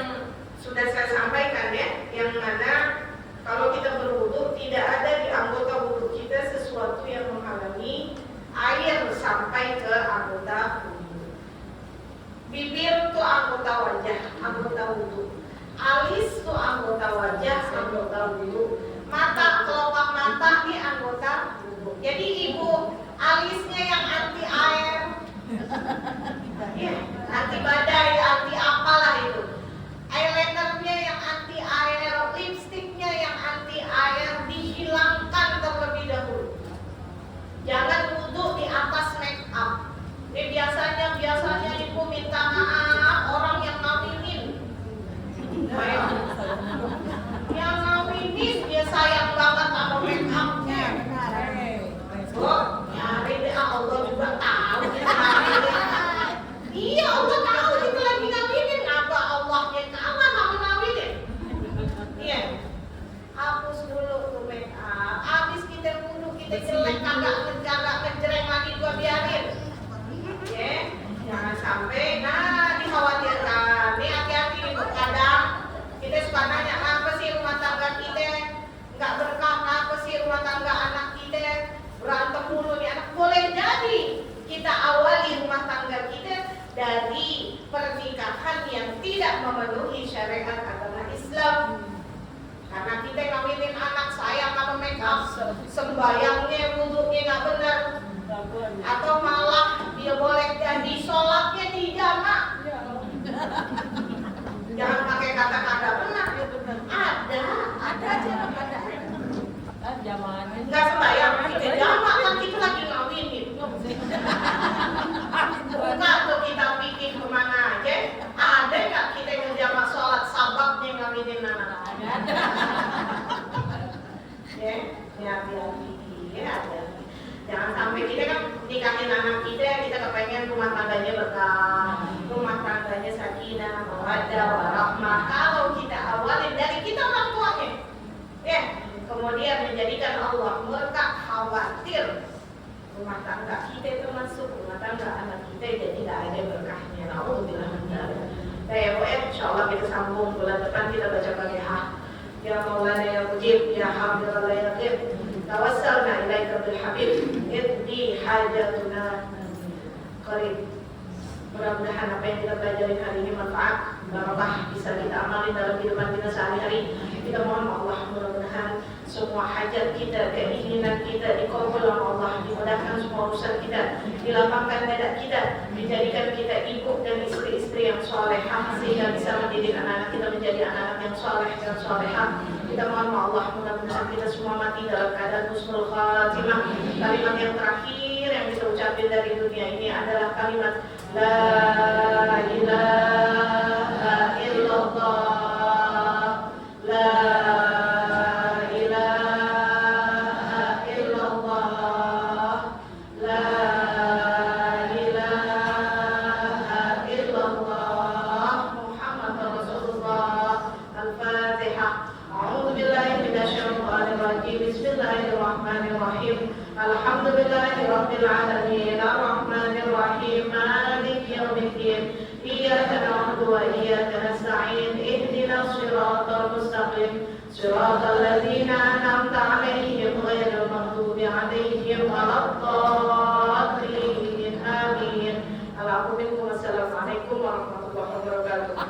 sudah saya sampaikan ya, yang mana kalau kita berwudu tidak ada di anggota wudu kita sesuatu yang menghalangi air sampai ke anggota wudu. Bibir itu anggota wajah, anggota wudu. Alis itu anggota wajah, anggota wudu. Mata, kelopak mata ini anggota wudu. Jadi ibu alisnya yang anti air, ya, anti badai, anti apalah itu. Eyelinernya yang anti air, lipstiknya yang anti air, dihilangkan terlebih dahulu. Jangan wudu di atas make up. Ini biasanya ibu minta maaf orang yang ngawinin. Yang ngawinin dia sayang banget sama make upnya. Oh, nyari deh, Allah juga tahu kita ngawinin. Iya, Allah tahu kita lagi ngawinin. Apa Allahnya kawan sama ngawinin? Iya. Hapus dulu tuh make up. Habis kita wudu, kita jelek kagak ngejreng lagi, gua biarin. Ya, jangan sampai dikhawatirkan. Nih hati-hati ibu, kadang kita suka nanya kenapa sih rumah tangga kita nggak berkah, kenapa sih rumah tangga anak kita berantem mulu nih anak. Boleh jadi kita awali rumah tangga kita dari pernikahan yang tidak memenuhi syariat agama Islam. Karena kita ngawinin anak sayang sama make up, sembayangnya, wudunya nggak benar, atau malah dia boleh jadi sholatnya di jamak. Jangan pakai kata-kata benar. Ada aja ada. Jamannya Nggak sembayang kita jamak kan kita lagi ngawinin. Bukan tuh kita pikir kemana aja. Ada nggak kita ngejamak sholat sababnya ngawinin anak? Ada. Ya, hati-hati. Jangan sampai kita kan nikahin anak kita kepengen rumah tangganya berkah, rumah tangganya sakinah, mawaddah, warahmah. Kalau kita awalin dari kita orang tuanya, ya, kemudian menjadikan Allah murka, khawatir rumah tangga kita itu masuk, rumah tangga anak kita jadi tidak ada berkahnya. Alhamdulillah. Insyaallah kita sambung bulan depan, kita baca Fatihah. Ya Maulana ya Mujib, ya Hamdulillah ya Latif. Tawassalna ilaika bil Habib, iddi hajatuna qarib. Mudah-mudahan apa yang kita pelajari hari ini manfaat barokah bisa kita amalin dalam kehidupan kita sehari-hari. Kita mohon Allah mudah-mudahan semua hajat kita, keinginan kita dikabul oleh Allah, dimudahkan semua urusan kita, dilapangkan dada kita, dijadikan kita ibu dan istri-istri yang salehah sehingga bisa mendidik anak-anak kita menjadi anak-anak yang saleh dan salehah. Kita mohon Allah mudah-mudahan kita semua mati dalam keadaan husnul khatimah. Kalimat yang terakhir yang bisa ucapin dari dunia ini adalah kalimat La ilaha illallah, La ilaha illallah, La ilaha illallah, Muhammad Rasulullah. Al-Fatihah. A'udzu billahi minasyaitonir rajim. Bismillahirrahmanirrahim. Alhamdulillahirabbil alamin. Arrahmanir rahim. Maliki yaumiddin. Iyyaka na'budu wa iyyaka nasta'in. Ihdinas siratal mustaqim. Siratal ladzina an'amta 'alaihim ghairil maghdubi 'alaihim waladdallin. Amin. Assalamualaikum warahmatullahi wabarakatuh.